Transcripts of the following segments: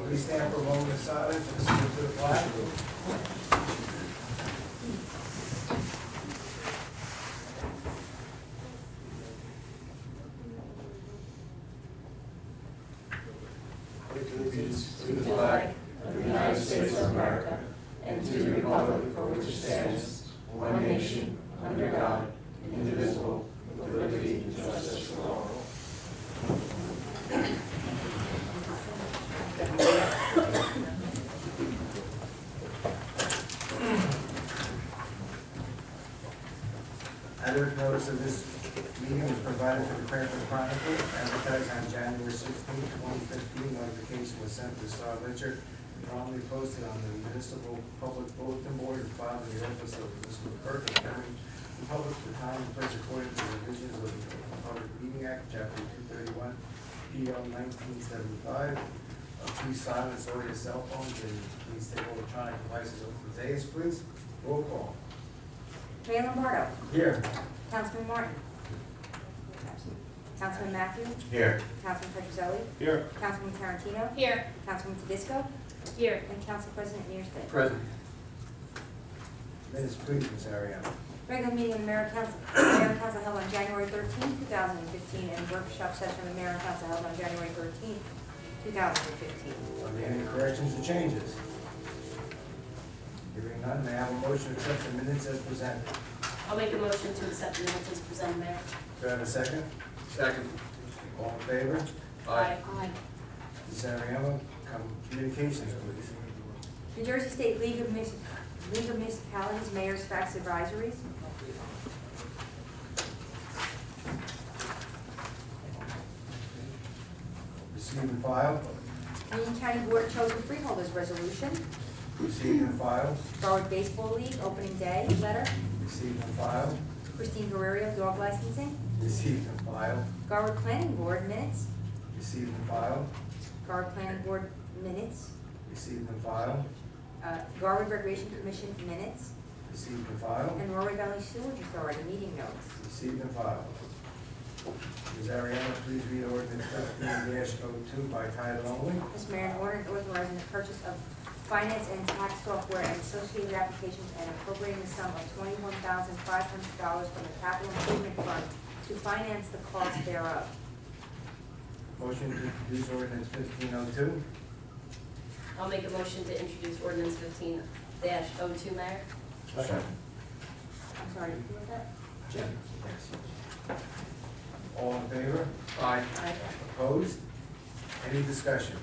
Please stand for a moment of silence and salute to the flag. Allegiance to the flag of the United States of America and to the republic for which it stands, one nation, under God, indivisible, with liberty and justice for all. Adequate notice of this meeting was provided to the Cranford Chronicle, advertised on January 16, 2015. Notification was sent to the Star Ledger and promptly posted on the municipal public bulletin board and filed in the office of the municipal clerk of the public the time and place according to the revisions of the Public Meeting Act, Chapter 231, PL 1975. Please silence all your cell phones and please take all electronic devices off the dais, please. Roll call. Mayor Lombardo. Here. Councilman Martin. Councilman Matthews. Here. Councilman Petrozelli. Here. Councilman Tarantino. Here. Councilman Tedisco. Here. And Council President Mearscliffe. Present. Minutes, please, Ms. Ariano. Regular meeting of the Mayor and Council held on January 13, 2015, and workshop session of the Mayor and Council held on January 13, 2015. Are there any corrections or changes? Hearing none, may I have a motion to accept the minutes as presented? I'll make a motion to accept the minutes as presented, Mayor. Do I have a second? Second. All in favor? Aye. Ms. Ariano, communications, please. New Jersey State League of Municipalities Mayor's Fax Advisories. Receive and file. Union County Board of Chosen Freeholders Resolution. Receive and file. Garwood Baseball League Opening Day Letter. Receive and file. Christine Guerrero Dog Licensing. Receive and file. Garwood Planning Board Minutes. Receive and file. Garwood Planning Board Minutes. Receive and file. Garwood Recreation Commission Minutes. Receive and file. And Rory Valley Sewage Authority Meeting Notes. Receive and file. Ms. Ariano, please read ordinance 15-02 by title only. Mr. Mayor, an ordinance authorizing the purchase of finance and tax software and associated applications and appropriating the sum of $21,500 from the Capital Improvement Fund to finance the cost thereof. Motion to introduce ordinance 15-02. I'll make a motion to introduce ordinance 15-02, Mayor. Second. I'm sorry, who was that? Jim. All in favor? Aye. Aye. Opposed? Any discussion?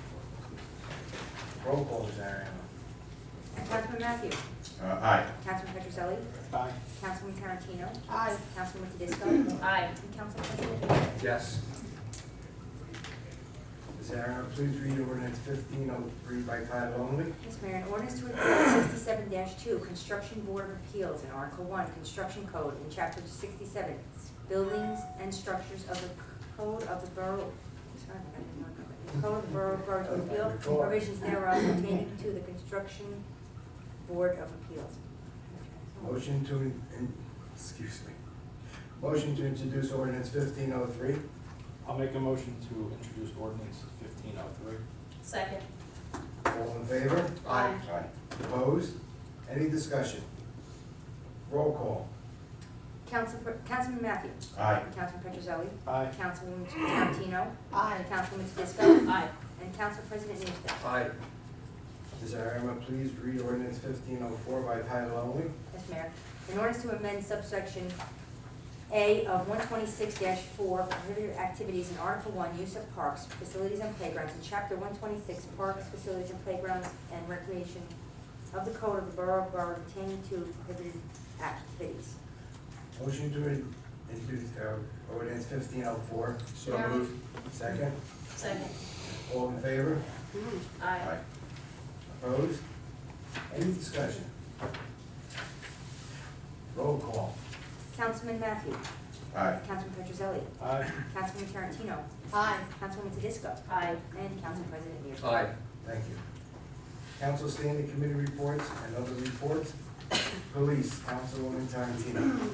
Roll call, Ms. Ariano. Councilman Matthews. Aye. Councilman Petrozelli. Aye. Councilman Tarantino. Aye. Councilman Tedisco. Aye. And Council President Mearscliffe. Yes. Ms. Ariano, please read ordinance 15-03 by title only. Mr. Mayor, an ordinance to repeal 67-2, Construction Board of Appeals in Article 1, Construction Code, in Chapter 67, Buildings and Structures of the Code of the Borough, Code of the Borough to repeal provisions thereof pertaining to the Construction Board of Appeals. Motion to, excuse me. Motion to introduce ordinance 15-03. I'll make a motion to introduce ordinance 1503. Second. All in favor? Aye. Opposed? Any discussion? Roll call. Councilman Matthews. Aye. Councilman Petrozelli. Aye. Councilwoman Tarantino. Aye. Councilman Tedisco. Aye. And Council President Mearscliffe. Aye. Ms. Ariano, please read ordinance 15-04 by title only. Yes, Mayor. In order to amend subsection A of 126-4, prohibited activities in Article 1, use of parks, facilities, and playgrounds, in Chapter 126, parks, facilities, and playgrounds, and recreation of the Code of the Borough of Garwood pertaining to prohibited activities. Motion to introduce ordinance 15-04. So moved. Second. Second. All in favor? Aye. Opposed? Any discussion? Roll call. Councilman Matthews. Aye. Councilman Petrozelli. Aye. Councilman Tarantino. Aye. Councilwoman Tedisco. Aye. And Council President Mearscliffe. Aye. Thank you. Council standing committee reports and other reports. Police, Councilwoman Tarantino.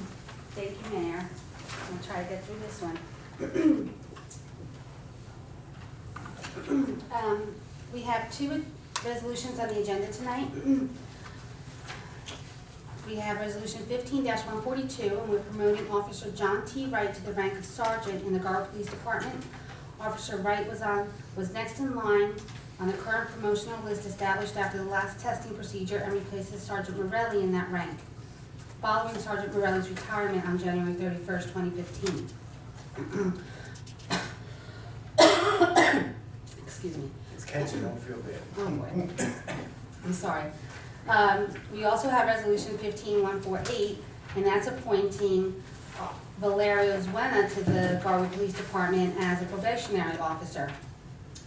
Thank you, Mayor. I'm gonna try to get through this one. We have two resolutions on the agenda tonight. We have Resolution 15-142, and we're promoting Officer John T. Wright to the rank of Sergeant in the Garwood Police Department. Officer Wright was next in line on the current promotional list established after the last testing procedure and replaces Sergeant Morelli in that rank, following Sergeant Morelli's retirement on January 31st, 2015. Excuse me. It's catchy, don't feel bad. Oh, boy. I'm sorry. We also have Resolution 15-148, and that's appointing Valerio Zuena to the Garwood Police Department as a probationary officer.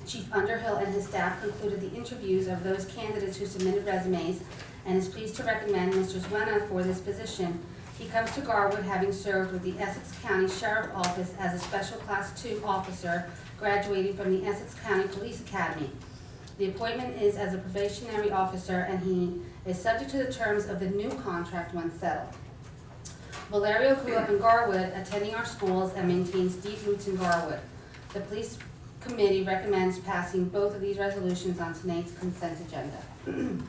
Chief Underhill and his staff concluded the interviews of those candidates who submitted resumes and is pleased to recommend Mr. Zuena for this position. He comes to Garwood having served with the Essex County Sheriff Office as a Special Class II officer, graduating from the Essex County Police Academy. The appointment is as a probationary officer, and he is subject to the terms of the new contract when settled. Valerio grew up in Garwood, attending our schools, and maintains deep roots in Garwood. The Police Committee recommends passing both of these resolutions on tonight's consent agenda.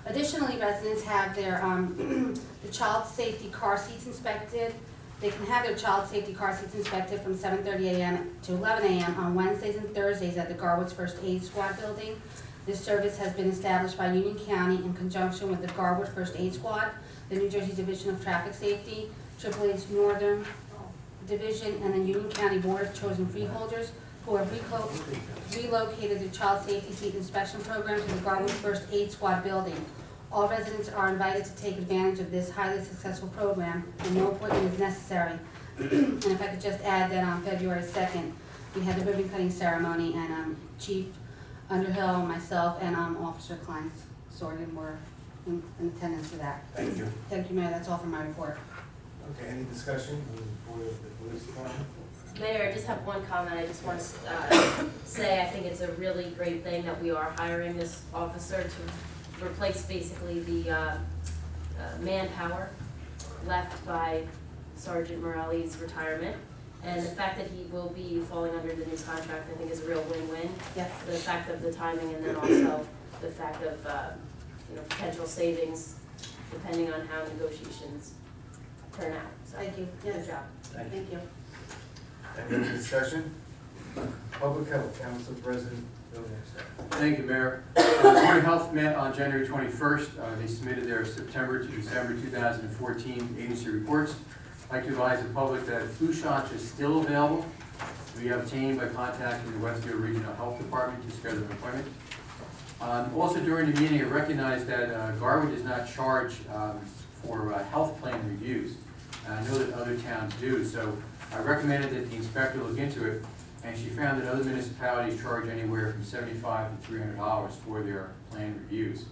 Additionally, residents have their the child safety car seats inspected. They can have their child safety car seats inspected from 7:30 a.m. to 11 a.m. on Wednesdays and Thursdays at the Garwood's First Aid Squad building. This service has been established by Union County in conjunction with the Garwood First Aid Squad, the New Jersey Division of Traffic Safety, AAA's Northern Division, and the Union County Board of Chosen Freeholders, who have relocated the child safety seat inspection program to the Garwood First Aid Squad building. All residents are invited to take advantage of this highly successful program, and no appointment is necessary. And if I could just add that on February 2nd, we had the ribbon cutting ceremony, and Chief Underhill, myself, and Officer Klein Sorgan were in attendance for that. Thank you. Thank you, Mayor. That's all for my report. Okay, any discussion for the police department? Mayor, I just have one comment. I just want to say I think it's a really great thing that we are hiring this officer to replace basically the manpower left by Sergeant Morelli's retirement. And the fact that he will be falling under the new contract, I think, is a real win-win. Yes. The fact of the timing, and then also the fact of potential savings depending on how negotiations turn out. So, Thank you. good Yes. job. Thank you. Any other discussion? Public Health, Council President Bill Nixon. Thank you, Mayor. The Board of Health met on January 21st. They submitted their September to December 2014 agency reports. I'd like to advise the public that flu shots is still available to be obtained by contacting the Westfield Regional Health Department to schedule an appointment. Also during the meeting, I recognized that Garwood does not charge for health plan reviews. I know that other towns do, so I recommended that the inspector look into it, and she found that other municipalities charge anywhere from $75 to $300 for their plan reviews.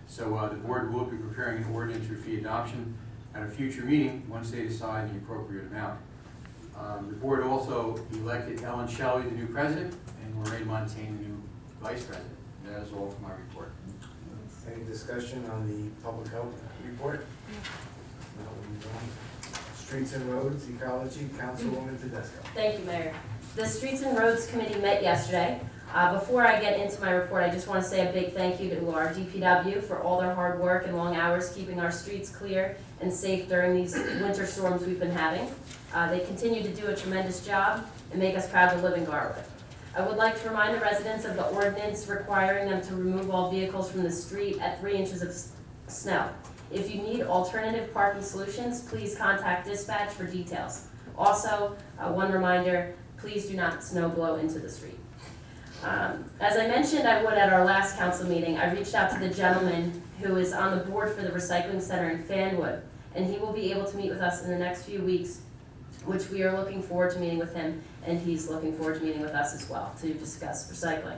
So the board will be preparing an ordinance for fee adoption at a future meeting once they decide the appropriate amount. The board also elected Ellen Shelley, the new president, and Lorraine Montaigne, the new vice president. And that is all for my report. Any discussion on the public health report? No, we don't. Streets and roads, ecology, Councilwoman Tedesco. Thank you, Mayor. The Streets and Roads Committee met yesterday. Before I get into my report, I just want to say a big thank you to our DPW for all their hard work and long hours keeping our streets clear and safe during these winter storms we've been having. They continue to do a tremendous job and make us proud to live in Garwood. I would like to remind the residents of the ordinance requiring them to remove all vehicles from the street at 3 inches of snow. If you need alternative parking solutions, please contact dispatch for details. Also, one reminder, please do not snow blow into the street. As I mentioned I would at our last council meeting, I reached out to the gentleman who is on the board for the recycling center in Fanwood, and he will be able to meet with us in the next few weeks, which we are looking forward to meeting with him, and he's looking forward to meeting with us as well to discuss recycling.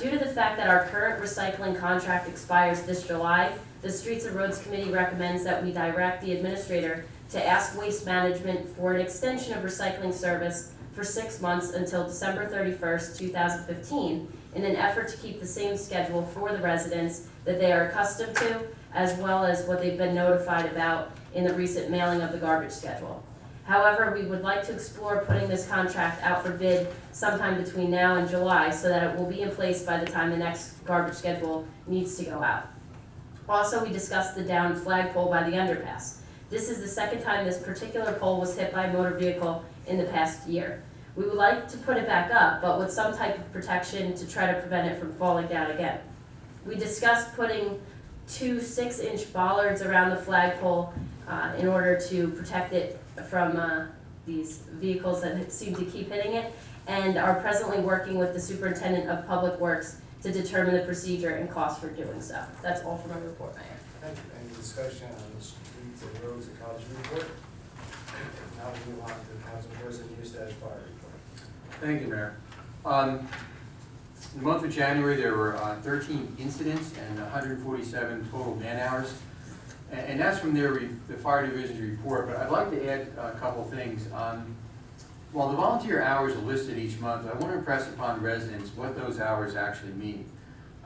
Due to the fact that our current recycling contract expires this July, the Streets and Roads Committee recommends that we direct the administrator to ask Waste Management for an extension of recycling service for 6 months until December 31st, 2015, in an effort to keep the same schedule for the residents that they are accustomed to, as well as what they've been notified about in the recent mailing of the garbage schedule. However, we would like to explore putting this contract out for bid sometime between now and July so that it will be in place by the time the next garbage schedule needs to go out. Also, we discussed the downed flagpole by the underpass. This is the second time this particular pole was hit by a motor vehicle in the past year. We would like to put it back up, but with some type of protection to try to prevent it from falling down again. We discussed putting 2 6-inch bollards around the flagpole in order to protect it from these vehicles that seem to keep hitting it, and are presently working with the Superintendent of Public Works to determine the procedure and cost for doing so. That's all for my report, Mayor. Thank you. Any discussion on the streets and roads and college report? Now we move on to Council President Husted Fire report. Thank you, Mayor. In the month of January, there were 13 incidents and 147 total man-hours. And that's from the fire division's report, but I'd like to add a couple things. While the volunteer hours are listed each month, I want to impress upon residents what those hours actually mean.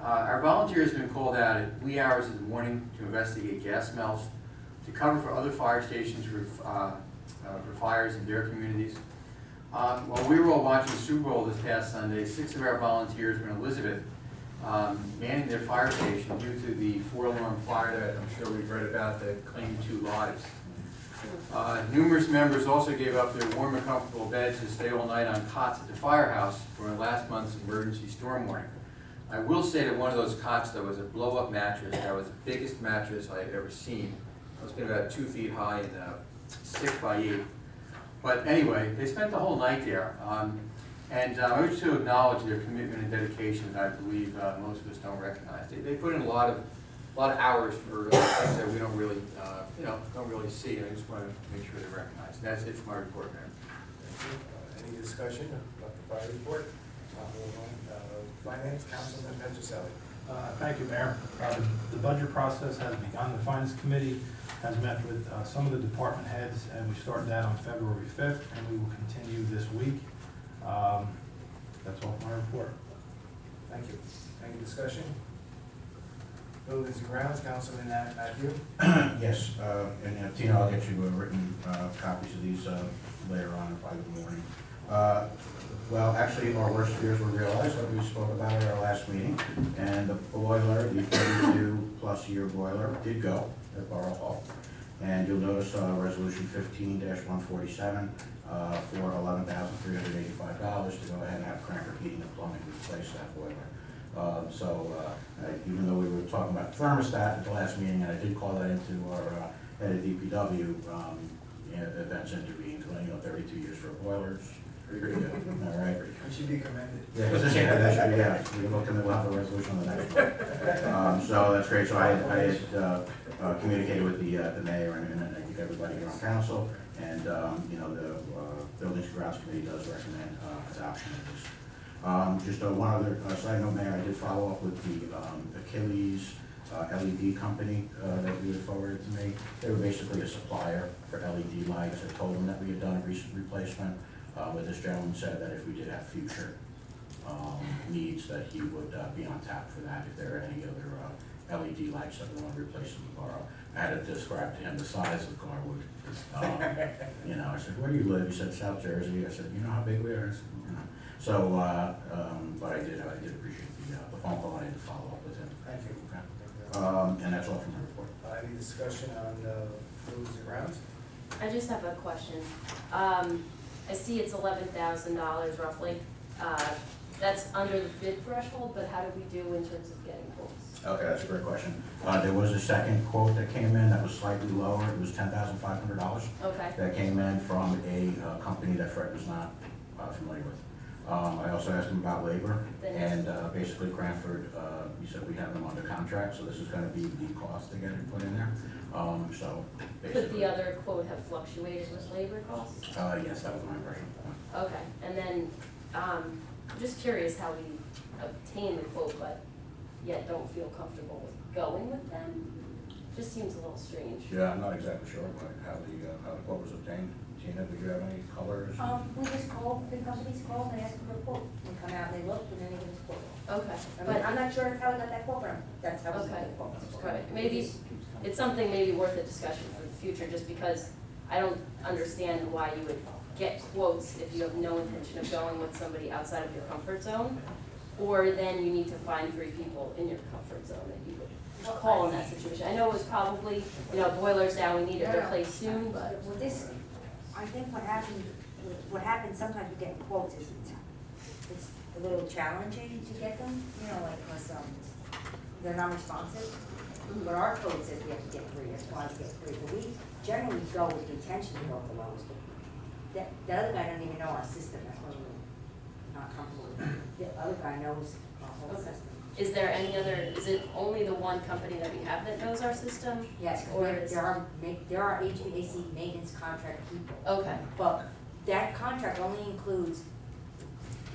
Our volunteers have been called out at wee hours in the morning to investigate gas smells, to cover for other fire stations for fires in their communities. While we were all watching the Super Bowl this past Sunday, 6 of our volunteers were in Elizabeth, manning their fire station due to the 4-alarm fire that I'm sure we've read about that claimed 2 lives. Numerous members also gave up their warm and comfortable beds to stay all night on cots at the firehouse during last month's emergency storm warning. I will say that one of those cots, though, was a blow-up mattress. That was the biggest mattress I had ever seen. It was about 2 feet high and 6 by 8. But anyway, they spent the whole night there. And I wish to acknowledge their commitment and dedication that I believe most of us don't recognize. They put in a lot of hours for things that we don't really, don't really see. And I just want to make sure they're recognized. And that's it for my report, Mayor. Thank you. Any discussion about the fire report? Finance, Councilman Petroselli. Thank you, Mayor. The budget process has begun. The Finance Committee has met with some of the department heads, and we started that on February 5th, and we will continue this week. That's all for my report. Thank you. Any discussion? Buildings and Grounds, Councilman Matthew. Yes, and Tina, I'll get you written copies of these later on by the morning. Well, actually, our worst fears were realized, like we spoke about at our last meeting, and the boiler, the 32-plus-year boiler, did go at Borough Hall. And you'll notice Resolution 15-147 for $11,385 to go ahead and have Cranford Heating and Plumbing replace that boiler. Even though we were talking about thermostat at the last meeting, and I did call that into our head of DPW, events intervened, 32 years for a boiler. Pretty good, all right. We should be commended. Yeah, that should be, yeah, we'll have a resolution on the next one. So that's great. So I had communicated with the mayor and I think everybody here on council, and the Buildings and Grounds Committee does recommend adoption of this. Just one other side note, Mayor, I did follow up with the Achilles LED company that you had forwarded to me. They were basically a supplier for LED lights. I told them that we had done a recent replacement. But this gentleman said that if we did have future needs, that he would be on tap for that if there are any other LED lights that we want to replace in the borough. I had to describe to him the size of Garwood. I said, where do you live? He said, South Jersey. I said, you know how big we are? I said, So, but I did appreciate the phone call. I had to follow up with him. Thank you. And that's all from my report. Any discussion on Buildings and Grounds? I just have a question. I see it's $11,000 roughly. That's under the bid threshold, but how did we do in terms of getting quotes? Okay, that's a great question. There was a second quote that came in that was slightly lower. It was $10,500. Okay. That came in from a company that Fred was not familiar with. I also asked him about labor, and basically Cranford, he said we have them under contract, so this is going to be the cost to get it put in there. So basically. Could the other quote have fluctuated with labor costs? Yes, that was my impression. Okay, and then, I'm just curious how we obtain the quote, but yet don't feel comfortable with going with them? Just seems a little strange. Yeah, I'm not exactly sure how the quote was obtained. Tina, did you have any colors? We just call, the companies call and ask for a quote, they come out, and they look, and then they give us a quote. Okay, I mean, but, I'm not sure how we got that quote, but that's how we got Okay. the quote. right, maybe, it's something maybe worth a discussion for the future, just because I don't understand why you would get quotes if you have no intention of going with somebody outside of your comfort zone, or then you need to find 3 people in your comfort zone that you would call in that situation. I know it was probably, boilers down, we need it replaced soon, but, With this, I think what happens, sometimes we get quotes is it's a little challenging to get them, like, because, they're not responsive. But our code says we have to get 3, that's why we get 3, but we generally go with the intention to go with the lowest. But the other guy doesn't even know our system, that's why we're not comfortable with it. The other guy knows our whole Okay. system. is there any other, is it only the one company that we have that knows our system? Yes, Or because is- there are HVAC maintenance contract people. Okay, But that contract only includes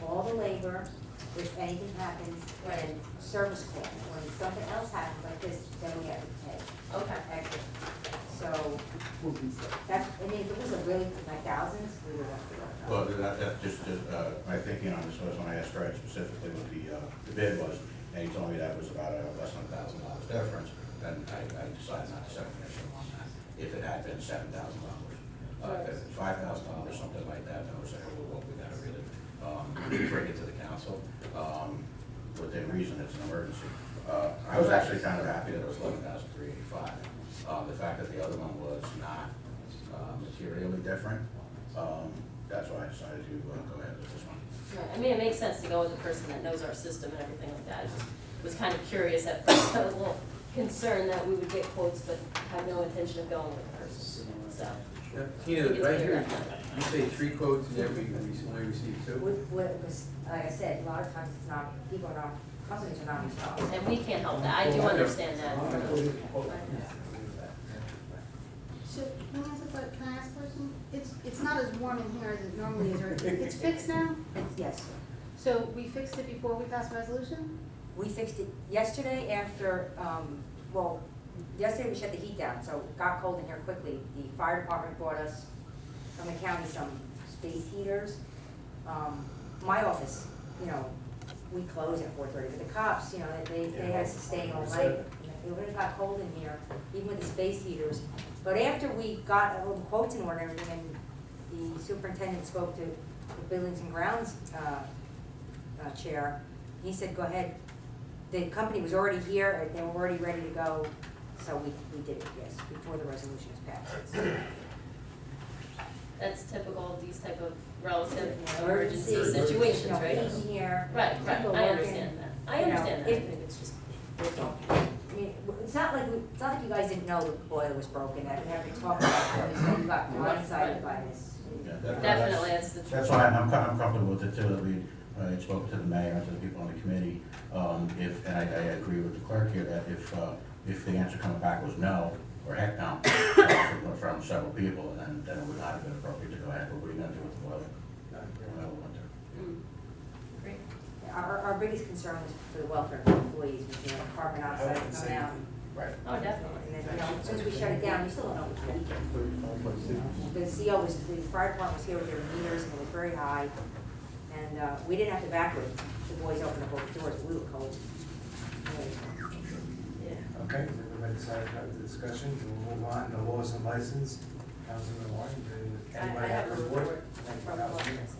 all the labor, if anything happens, and service call. When something else happens like this, then we have to pay okay. extra. So, that's, I mean, if it was a really, like thousands, we would have to work on. Well, that's just, my thinking on this was when I asked Fred specifically what the bid was, and he told me that was about less than $1,000 difference, then I decided not to second guess him on that. If it had been $7,000, if it was $5,000, something like that, then I would say, well, we gotta really bring it to the council. Within reason, it's an emergency. I was actually kind of happy that it was $11,385. The fact that the other one was not materially different, that's why I decided to go ahead with this one. Right, I mean, it makes sense to go with the person that knows our system and everything like that. I just was kind of curious at first. I was a little concerned that we would get quotes, but have no intention of going with the person, so. Tina, It's right clear here, that. you say 3 quotes, and then we only received 2? Because, like I said, a lot of times it's not, people are not, companies are not responsive. And we can't help that, I do understand that. So, can I ask a question? It's not as warm in here as it normally is, or it's fixed now? Yes, So we fixed it before we passed resolution? we fixed it yesterday after, yesterday we shut the heat down, so it got cold in here quickly. The fire department brought us from the county some space heaters. My office, we close at 4:30, but the cops, they had to stay all night. It really got cold in here, even with the space heaters. But after we got all the quotes in order and everything, and the superintendent spoke to the Buildings and Grounds chair, he said, go ahead. The company was already here, and they were already ready to go, so we did it, yes, before the resolution was passed. That's typical of these type of relative Emergency, emergency situations, right? Heat here. Right, people I working. understand that. I understand that. I It- think it's just, I mean, it's not like you guys didn't know the boiler was broken, that we have to talk about it, so you got blindsided by this. Yeah, that's- definitely, that's the truth. That's why I'm comfortable with it too, that we had spoken to the mayor and to the people on the committee. And I agree with the clerk here, that if the answer coming back was no, or heck no, from several people, then it would not have been appropriate to go ahead, but what are you gonna do with the boiler? Mm. Great. Our biggest concern was for the welfare of the employees, with the carbon monoxide coming out. Right. Oh, definitely. And then, as soon as we shut it down, we still don't know what's leaking. The CO was, the fire department was here with their meters, and it was very high. And, we didn't have to evacuate, the boys opened up both doors, we were cold. Yeah. Okay, has everybody decided to have the discussion? We'll move on to laws and license. Councilman Warren, I anybody have have a a report? report Thank you, from the law Councilman. license.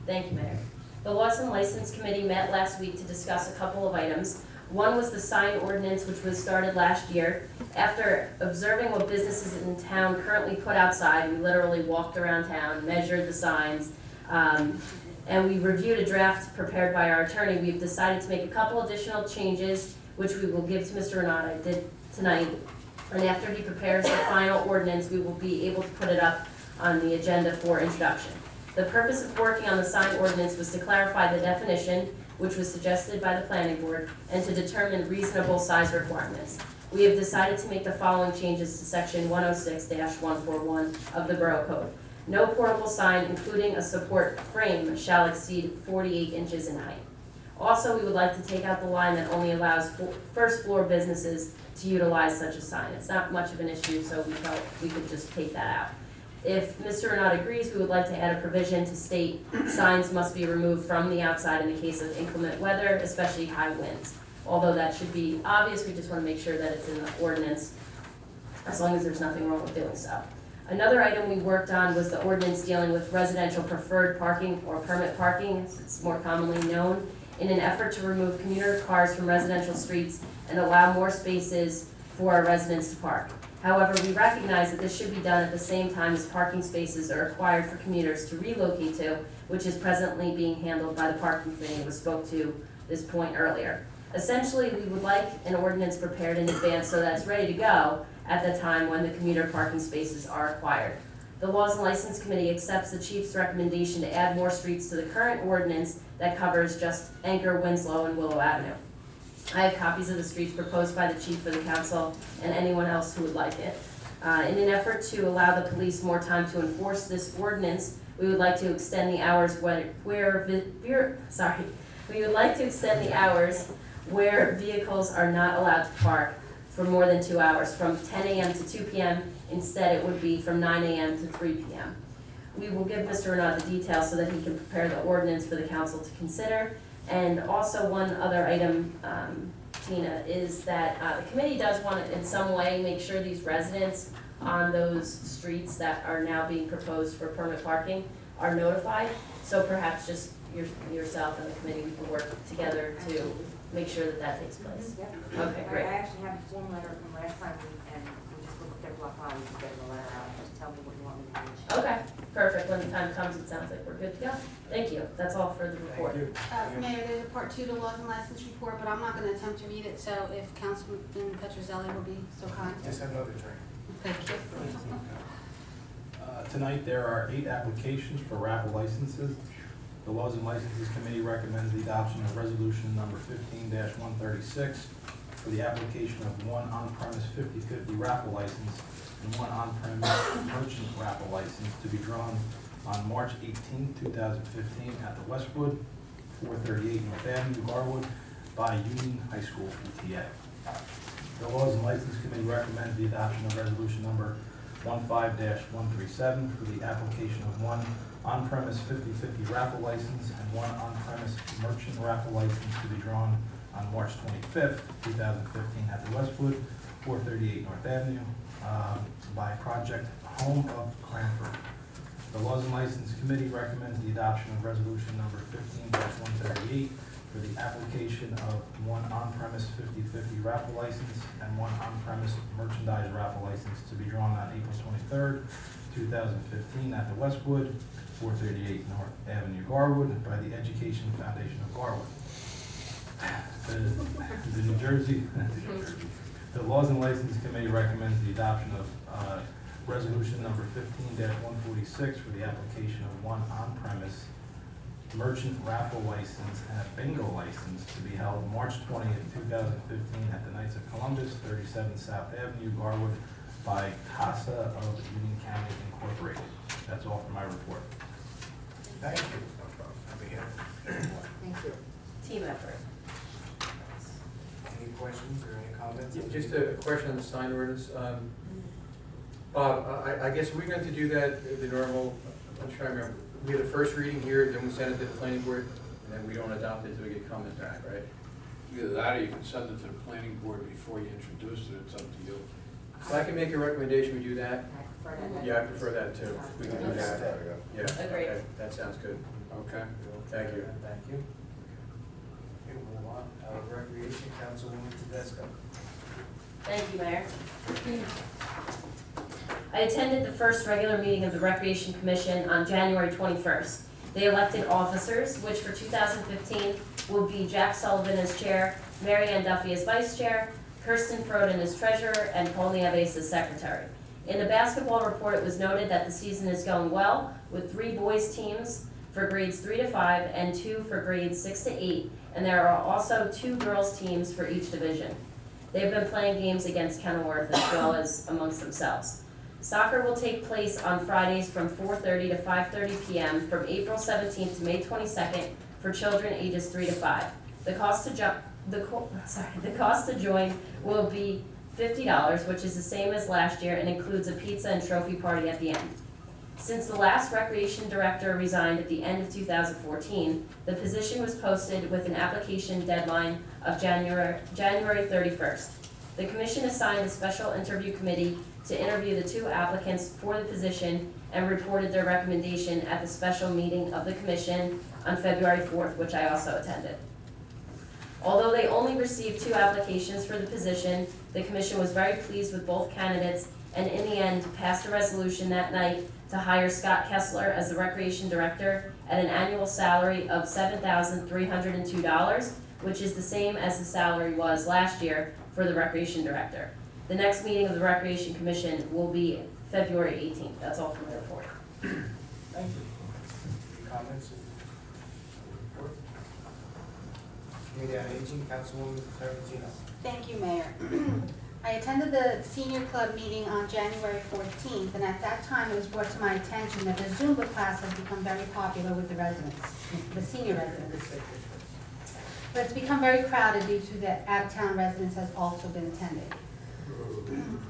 Thank you, Mayor. The Laws and License Committee met last week to discuss a couple of items. One was the sign ordinance, which was started last year. After observing what businesses in town currently put outside, we literally walked around town, measured the signs, and we reviewed a draft prepared by our attorney. We've decided to make a couple additional changes, which we will give to Mr. Renata. I did tonight. And after he prepares the final ordinance, we will be able to put it up on the agenda for introduction. The purpose of working on the sign ordinance was to clarify the definition, which was suggested by the planning board, and to determine reasonable size requirements. We have decided to make the following changes to section 106-141 of the Borough Code. No portable sign, including a support frame, shall exceed 48 inches in height. Also, we would like to take out the line that only allows first floor businesses to utilize such a sign. It's not much of an issue, so we felt we could just take that out. If Mr. Renaud agrees, we would like to add a provision to state signs must be removed from the outside in the case of inclement weather, especially high winds. Although that should be obvious, we just want to make sure that it's in the ordinance, as long as there's nothing wrong with doing so. Another item we worked on was the ordinance dealing with residential preferred parking or permit parking, as it's more commonly known, in an effort to remove commuter cars from residential streets and allow more spaces for our residents to park. However, we recognize that this should be done at the same time as parking spaces are required for commuters to relocate to, which is presently being handled by the parking committee that was spoke to this point earlier. Essentially, we would like an ordinance prepared in advance so that it's ready to go at the time when the commuter parking spaces are acquired. The Laws and License Committee accepts the chief's recommendation to add more streets to the current ordinance that covers just Anchor, Winslow, and Willow Avenue. I have copies of the streets proposed by the chief for the council and anyone else who would like it. In an effort to allow the police more time to enforce this ordinance, we would like to extend the hours where vehicles are not allowed to park for more than 2 hours, from 10 a.m. to 2 p.m. Instead, it would be from 9 a.m. to 3 p.m. We will give Mr. Renaud the details so that he can prepare the ordinance for the council to consider. And also one other item, Tina, is that the committee does want to in some way make sure these residents on those streets that are now being proposed for permit parking are notified. So perhaps just yourself and the committee, we can work together to make sure that that takes place. Yep. Okay, great. I actually have a form letter from last time, and we just looked at block file, we can get the letter out, just tell me what you want me to do. Okay, perfect. When the time comes, it sounds like we're good to go. Thank you. That's all for the report. Mayor, there's a part 2 to laws and license report, but I'm not gonna attempt to read it, so if Councilman Petrozelli will be so kind. Yes, another drink. Thank you. Tonight, there are 8 applications for raffle licenses. The Laws and Licenses Committee recommends the adoption of resolution number 15-136 for the application of one on-premise 50/50 raffle license and one on-premise merchant raffle license to be drawn on March 18, 2015 at the Westwood, 438 North Avenue, Garwood, by Union High School PTA. The Laws and License Committee recommends the adoption of resolution number 15-137 for the application of one on-premise 50/50 raffle license and one on-premise merchant raffle license to be drawn on March 25th, 2015 at the Westwood, 438 North Avenue, by Project Home of Cranford. The Laws and License Committee recommends the adoption of resolution number 15-138 for the application of one on-premise 50/50 raffle license and one on-premise merchandise raffle license to be drawn on April 23rd, 2015 at the Westwood, 438 North Avenue, Garwood, by the Education Foundation of Garwood. The New Jersey, the Laws and License Committee recommends the adoption of resolution number 15-146 for the application of one on-premise merchant raffle license and a bingo license to be held March 20th, 2015 at the Knights of Columbus, 37 South Avenue, Garwood, by Casa of Union County Incorporated. That's all for my report. Thank you. Over here. Thank you. Team effort. Any questions or any comments? Just a question on the sign ordinance. Bob, I guess we're going to do that the normal, I'm trying to remember. We had a first reading here, then we send it to the planning board, and then we don't adopt it until we get comment back, right? Either that or you can send it to the planning board before you introduce it, it's up to you. So I can make a recommendation, we do that? I prefer that. Yeah, I prefer that too. We can do that. Yeah. Agreed. Okay, that sounds good. Okay. Thank you. Thank you. Okay, we'll move on. Recreation, Councilwoman Tedesco. Thank you, Mayor. I attended the first regular meeting of the Recreation Commission on January 21st. They elected officers, which for 2015 will be Jack Sullivan as chair, Mary Ann Duffy as vice chair, Kirsten Froden as treasurer, and Paul Nieves as secretary. In the basketball report, it was noted that the season is going well, with 3 boys teams for grades 3 to 5 and 2 for grades 6 to 8, and there are also 2 girls teams for each division. They've been playing games against Kenilworth as well as amongst themselves. Soccer will take place on Fridays from 4:30 to 5:30 p.m. from April 17th to May 22nd for children ages 3 to 5. The cost to join will be $50, which is the same as last year and includes a pizza and trophy party at the end. Since the last recreation director resigned at the end of 2014, the position was posted with an application deadline of January 31st. The commission assigned a special interview committee to interview the 2 applicants for the position and reported their recommendation at the special meeting of the commission on February 4th, which I also attended. Although they only received 2 applications for the position, the commission was very pleased with both candidates and in the end passed a resolution that night to hire Scott Kessler as the recreation director at an annual salary of $7,302, which is the same as the salary was last year for the recreation director. The next meeting of the Recreation Commission will be February 18th. That's all from the report. Thank you. Any comments? Report? Committee on Aging, Councilwoman Tarantino. Thank you, Mayor. I attended the senior club meeting on January 14th, and at that time it was brought to my attention that the Zumba class has become very popular with the residents, the senior residents. But it's become very crowded due to the out-of-town residents has also been attending.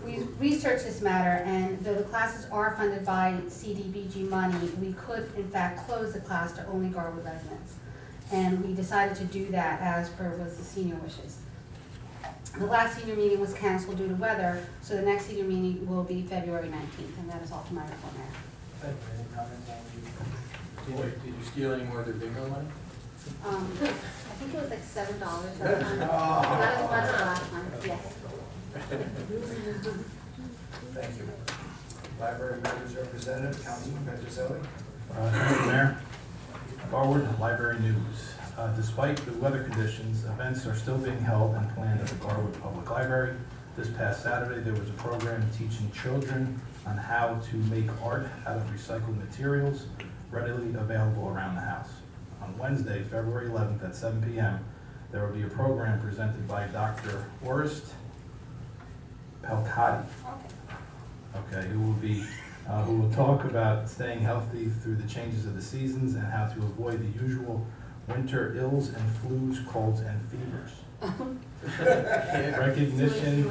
We researched this matter, and though the classes are funded by CDBG money, we could in fact close the class to only Garwood residents. And we decided to do that as per was the senior wishes. The last senior meeting was canceled due to weather, so the next senior meeting will be February 19th, and that is all for my report, Mayor. Thank you. Any comments on Did you steal any more of their bingo money? I think it was like $7 that time. Oh. Not as much as last time, yes. Thank you. Library Matters Representative, Councilman Petroselli. Thank you, Mayor. Garwood Library News. Despite the weather conditions, events are still being held and planned at the Garwood Public Library. This past Saturday, there was a program teaching children on how to make art out of recycled materials readily available around the house. On Wednesday, February 11th at 7 p.m., there will be a program presented by Dr. Orest Pelkati, okay, who will talk about staying healthy through the changes of the seasons and how to avoid the usual winter ills and flus, colds, and fevers. Recognition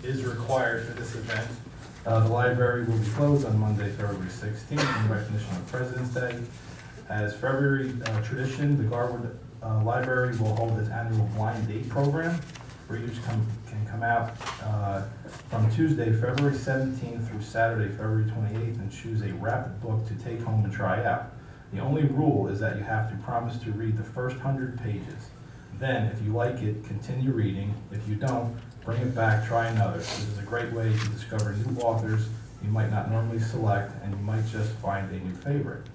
is required for this event. The library will be closed on Monday, February 16th in recognition of President's Day. As February tradition, the Garwood Library will hold its annual blind date program. Readers can come out from Tuesday, February 17th through Saturday, February 28th, and choose a rap book to take home and try out. The only rule is that you have to promise to read the first 100 pages. Then, if you like it, continue reading. If you don't, bring it back, try another. This is a great way to discover new authors you might not normally select, and you might just find a new favorite.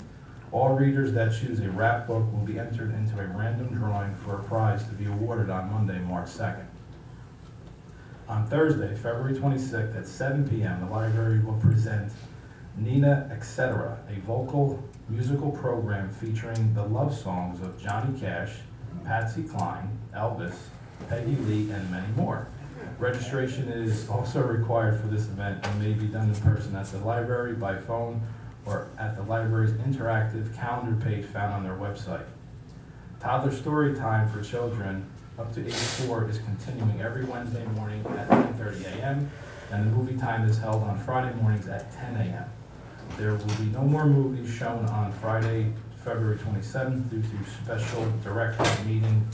All readers that choose a rap book will be entered into a random drawing for a prize to be awarded on Monday, March 2nd. On Thursday, February 26th at 7 p.m., the library will present Nina Etc., a vocal musical program featuring the love songs of Johnny Cash, Patsy Cline, Elvis, Peggy Lee, and many more. Registration is also required for this event and may be done in person at the library, by phone, or at the library's interactive calendar page found on their website. Toddler story time for children up to age 4 is continuing every Wednesday morning at 10:30 a.m., and the movie time is held on Friday mornings at 10 a.m. There will be no more movies shown on Friday, February 27th due to special director's meeting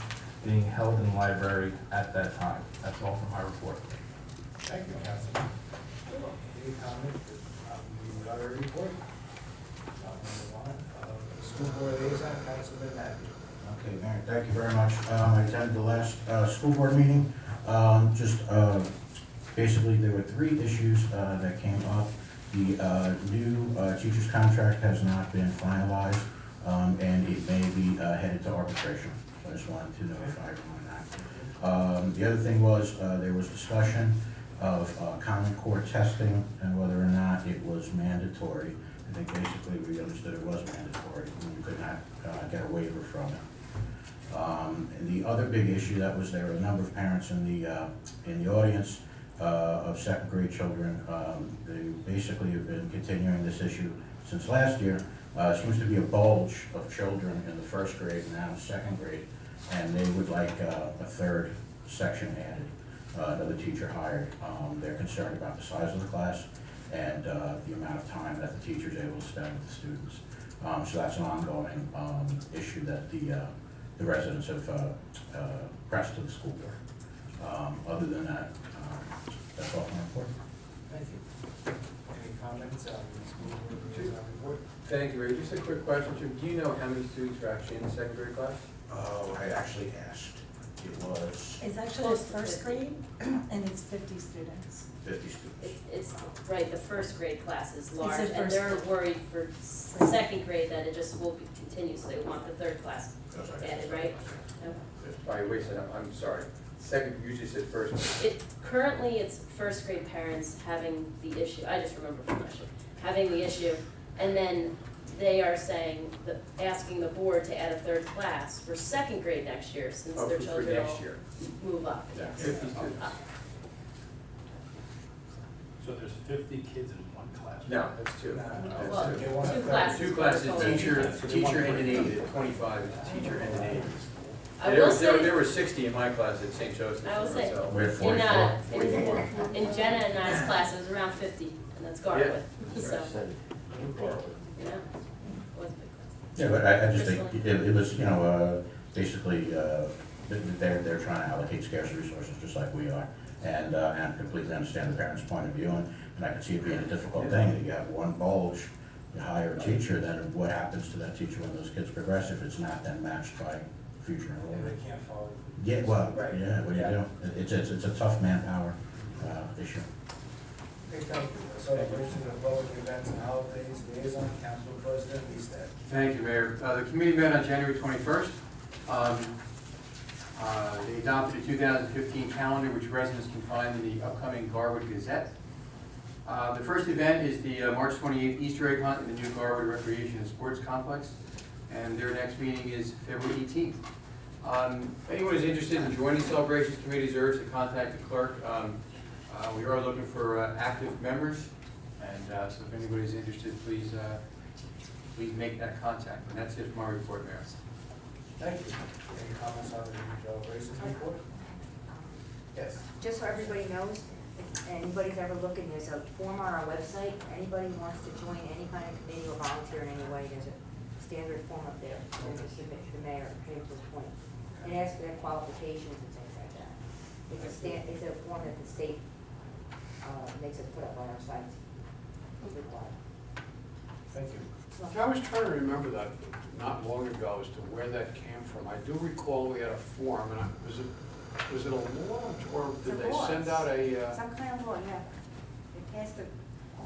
being held in the library at that time. That's all for my report. Thank you, Councilman. Any comments on the library report? School Board Liaison, Councilman Matthews. Okay, Mayor, thank you very much. I attended the last school board meeting. Basically, there were 3 issues that came up. The new teacher's contract has not been finalized, and it may be headed to arbitration. So I just wanted to notify everyone that. The other thing was, there was discussion of Common Core testing and whether or not it was mandatory. I think basically we understood it was mandatory, and you could not get a waiver from it. And the other big issue that was, there were a number of parents in the audience of second grade children. They basically have been continuing this issue since last year. Seems to be a bulge of children in the first grade and now second grade, and they would like a 3rd section added, another teacher hired. They're concerned about the size of the class, and the amount of time that the teacher's able to spend with the students. So that's an ongoing issue that the residents have pressed to the school board. Other than that, that's all my report. Thank you. Any comments on the school board report? Thank you, Ray. Just a quick question, Jim. Do you know how many students are actually in the second grade class? Oh, I actually asked. It was It's actually first grade, and it's 50 students. 50 students. It's, right, the first grade class is large, It's the and first they're worried for second grade that it just will be continue, so they want the third class That's right. added, right? Okay. All right, wait a second, I'm sorry. Second, you usually said first grade. Currently, it's first grade parents having the issue, I just remember from last year, having the issue, and then they are saying, asking the board to add a third class for second grade next year, since Oh, their for children next will year. move up. Yeah, yes. 50 students. So there's 50 kids in one class? No, that's two. Well, That's two. They want two to- classes. Two classes, total. teacher and an aide, 25 is a teacher and an aide. I There will was- there say, were 60 in my class at St. Joseph's. I will say- so- We're at in, 44. 44. in Jenna and I's class, it was around 50, and that's Garwood, Yeah. so, you know, it was a big class. Yeah, but I just think it was, you know, basically, they're trying to allocate scarce resources just like we are. And completely understand the parents' point of view, and I can see it being a difficult thing, that you have one bulge, you hire a teacher, then what happens to that teacher when those kids progress if it's not then matched by future And enrollment? they can't follow. Yeah, well, Right. yeah, what do you do? It's a tough manpower issue. Okay, thank you. Celebration of public events and holidays, liaison, council president, Easton. Thank you, Mayor. The committee met on January 21st. They adopted a 2015 calendar, which residents can find in the upcoming Garwood Gazette. The first event is the March 28th Easter egg hunt in the new Garwood Recreation and Sports Complex, and their next meeting is February 18th. If anyone is interested in joining celebrations, committee is urged to contact the clerk. We are looking for active members, and so if anybody is interested, please make that contact. And that's it for my report, Mayor. Thank you. Any comments on the celebrations report? Yes. Just so everybody knows, if anybody's ever looking, there's a form on our website. Anybody who wants to join any kind of committee or volunteer in any way, there's a standard form up there. And just submit to the mayor, pay to the point. It asks for their qualifications and things like that. It's a form that the state makes us put up on our site. It's required. Thank you. I was trying to remember that not long ago as to where that came from. I do recall we had a form, and was it a law, or It's did a they law. send out a, Some kind of law, yeah. It passed it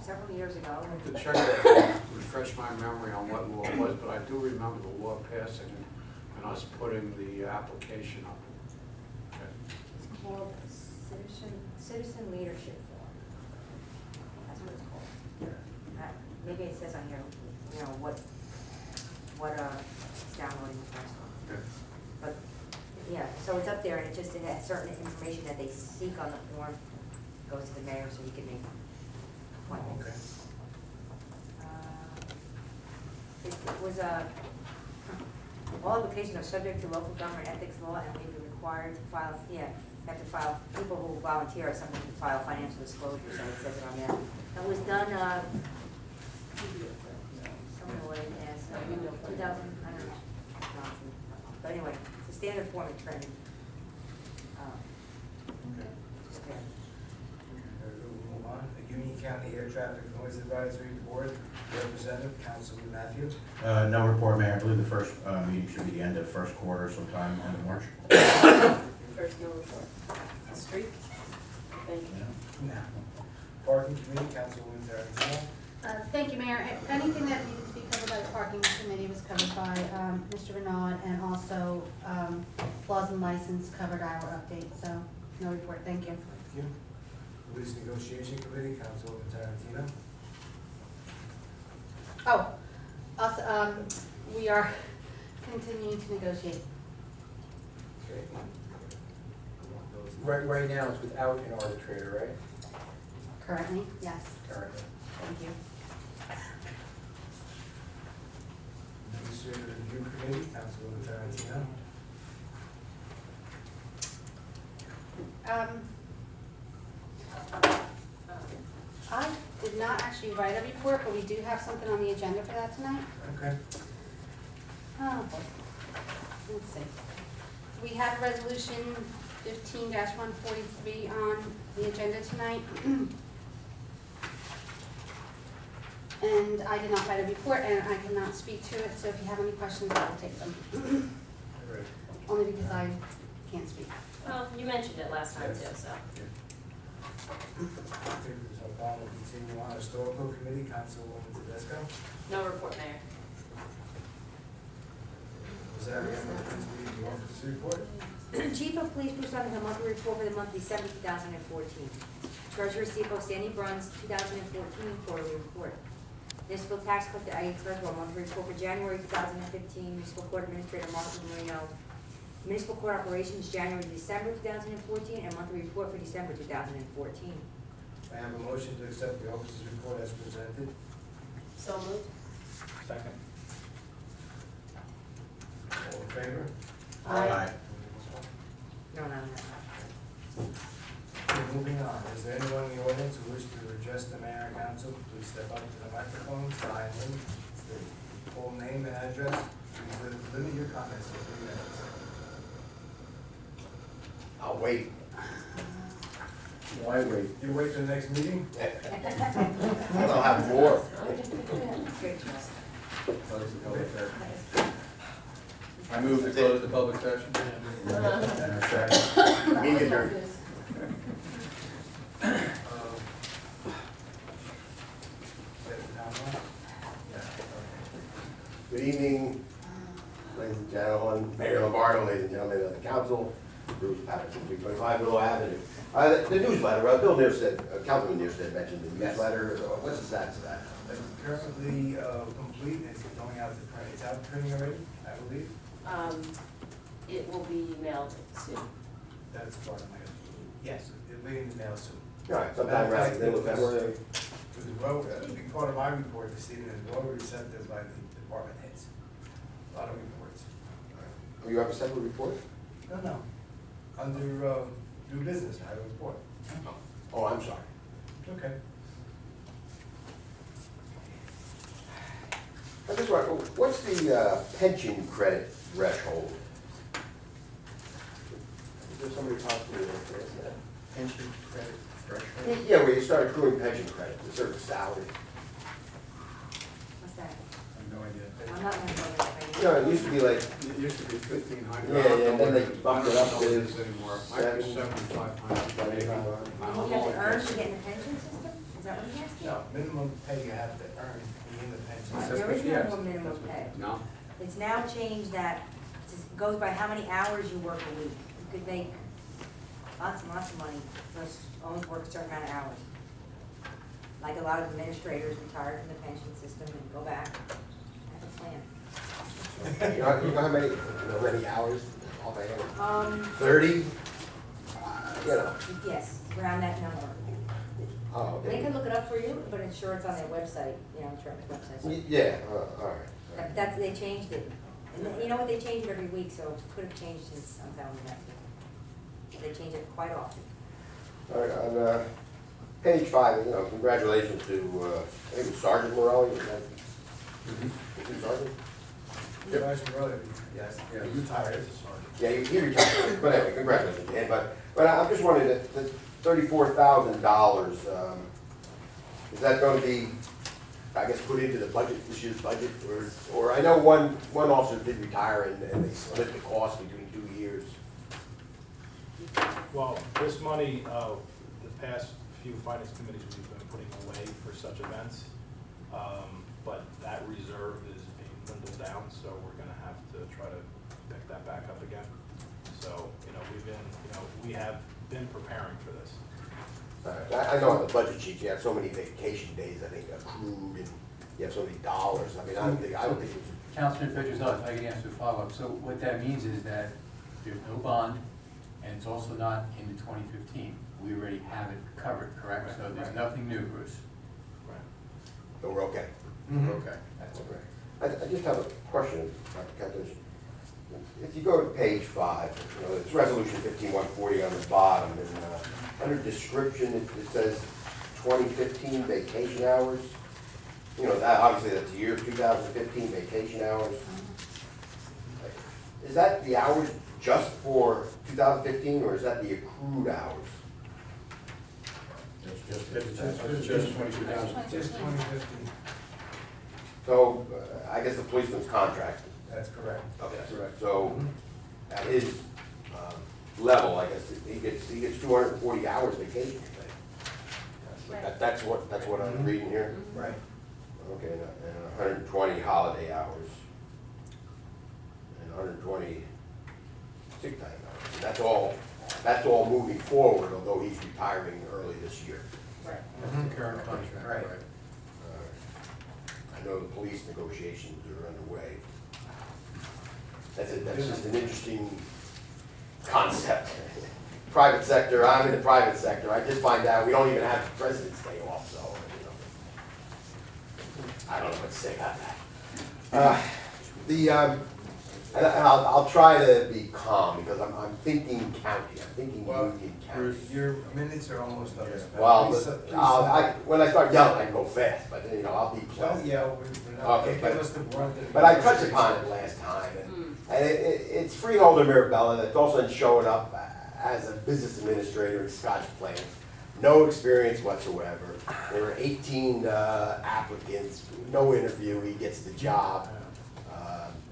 several years ago. I have to check that, refresh my memory on what law it was, but I do remember the law passing and us putting the application up. It's called Citizen Leadership Form. That's what it's called. Maybe it says on here, you know, what it's downloading the first one. Okay. But, yeah, so it's up there, and it has certain information that they seek on the form, goes to the mayor so he can make appointments. It was all applications are subject to local government ethics law, and we be required to file, people who volunteer are something to file financial disclosure, so it says it on there. It was done, somewhere as 2000, I don't know. But anyway, it's a standard form of training. Just there. We'll move on. The Union County Air Traffic Noise Advisory Board, Representative, Councilman Matthews. No report, Mayor. I believe the first meeting should be the end of first quarter, sometime end of March. First no report. Street? Thank you. No. Parking Committee, Councilwoman Tarantino. Thank you, Mayor. Anything that needed to be covered by the parking committee was covered by Mr. Renaud, and also laws and license covered our update, so no report. Thank you. Thank you. Police Negotiation Committee, Councilwoman Tarantino. Oh, also, we are continuing to negotiate. Okay. Right now, it's without an arbitrator, right? Currently, yes. Currently. Thank you. Administrative Review Committee, Councilwoman Tarantino. I did not actually write a report, but we do have something on the agenda for that tonight. Okay. Oh, boy. Let's see. We have resolution 15-143 on the agenda tonight. And I did not write a report, and I cannot speak to it, so if you have any questions, I will take them. All right. Only because I can't speak. Well, you mentioned it last time too, so. I think there's no problem. We'll continue on. Historical Committee, Councilwoman Tedesco. No report, Mayor. Was that the office report? Chief of Police presented a monthly report for the month December 2014. Treasurer Stevo Sandy Bruns, 2014 quarterly report. Municipal tax collector Aggie Clerkwell, monthly report for January 2015. Municipal Court Administrator Martin Marino. Municipal Court Operations, January to December 2014, and monthly report for December 2014. I have a motion to accept the officer's report as presented. So moved. Second. All in favor? Aye. No. Okay, moving on. Is there anyone in the audience who wishes to address the mayor and council? Please step up to the microphone, sign in, state your full name and address. Please limit your comments to 3 minutes. I'll wait. Why wait? You wait till the next meeting? I'll have more. Good job. Close the public session. I move to close the public session. And a second. Meeting adjourned. Is that the town hall? Good evening, ladies and gentlemen, Mayor Lombardo, ladies and gentlemen of the council, Bruce Patterson, 325 Willow Avenue. The newsletter, Bill Nearstead, Councilman Nearstead mentioned the newsletter. What's the status of that? It's currently complete. It's going out to print. It's out printing already, I believe. It will be mailed soon. That's part of my, yes, it'll be in the mail soon. All right, sometime around the middle of February. For the road, a big part of my report this evening is well receptive by the department heads. A lot of reports. Oh, you have a separate report? No. Under new business, I have a report. Oh, I'm sorry. Okay. I just wonder, what's the pension credit threshold? Is there somebody possibly that can answer that? Pension credit threshold. Yeah, where you start accruing pension credit, a certain salary. What's that? I have no idea. I'm not gonna go there. You know, it used to be like, It used to be 1,500. Yeah, and then they bumped it up I don't to know this anymore. Might be 7,500. maybe. I You don't have know. to earn to get in the pension system? Is that what he asked you? No, minimum pay you have to earn to be in the pension That's system. There is what she no asked. more minimum pay. No? It's now changed that it goes by how many hours you work a week. You could make lots and lots of money, just only work a certain amount of hours. Like a lot of administrators retire from the pension system and go back, have a plan. you know how many hours off a hand? 30? You know, Yes, around that number. oh, They okay. can look it up for you, but I'm sure it's on their website, insurance website. So Yeah, all right. they changed it. And you know what, they change it every week, so it could have changed since I'm telling you that. They change it quite often. All right, on page 5, congratulations to, I think it was Sergeant Morelli, was that? Was he Sergeant? Vice President, yes, Yeah. you retired as a sergeant. Yeah, he retired, but anyway, congratulations, Dan. But I'm just wondering, the $34,000, is that going to be, I guess, put into the budget, this year's budget? Or I know one officer did retire and they split the cost between 2 years. Well, this money, the past few finance committees we've been putting away for such events, but that reserve is being dwindled down, so we're gonna have to try to pick that back up again. So, we have been preparing for this. I know on the budget sheet, you have so many vacation days, I think, accrued, and you have so many dollars. I mean, I don't think it was. Councilman Fitch, if I can answer a follow-up. So what that means is that there's no bond, and it's also not in the 2015. We already have it covered, correct? So there's nothing new, Bruce. Right. So we're okay. Mhm. Okay, that's okay. I just have a question, Dr. Kentridge. If you go to page 5, it's resolution 15140 on the bottom, and under description, it says 2015 vacation hours. You know, that, obviously that's the year 2015 vacation hours. Is that the hours just for 2015, or is that the accrued hours? Just 22,000. Just 2015, So, I guess the policeman's contract. that's correct. Okay. Correct. So, at his level, I guess, he gets 240 hours vacation pay. That's what I'm reading here? Right. Okay, and 120 holiday hours. And 120 sick time hours. And that's all moving forward, although he's retiring early this year. Right. That's the current contract, Right. right? I know the police negotiations are underway. That's just an interesting concept. Private sector, I'm in the private sector, I just find out we don't even have President's Day off, so, you know. I don't know what to say about that. And I'll try to be calm, because I'm thinking county, I'm thinking Well, Union County. Your minutes are almost up. Well, Please, when I start yelling, I can go fast, but, you know, I'll be Well, pleasant. yeah, we're not, Okay, give but- us the brunt of the. But I touched upon it last time, and it's freeholder Mirabella that's also showing up as a business administrator in Scotch Plains. No experience whatsoever. There were 18 applicants, no interview, he gets the job.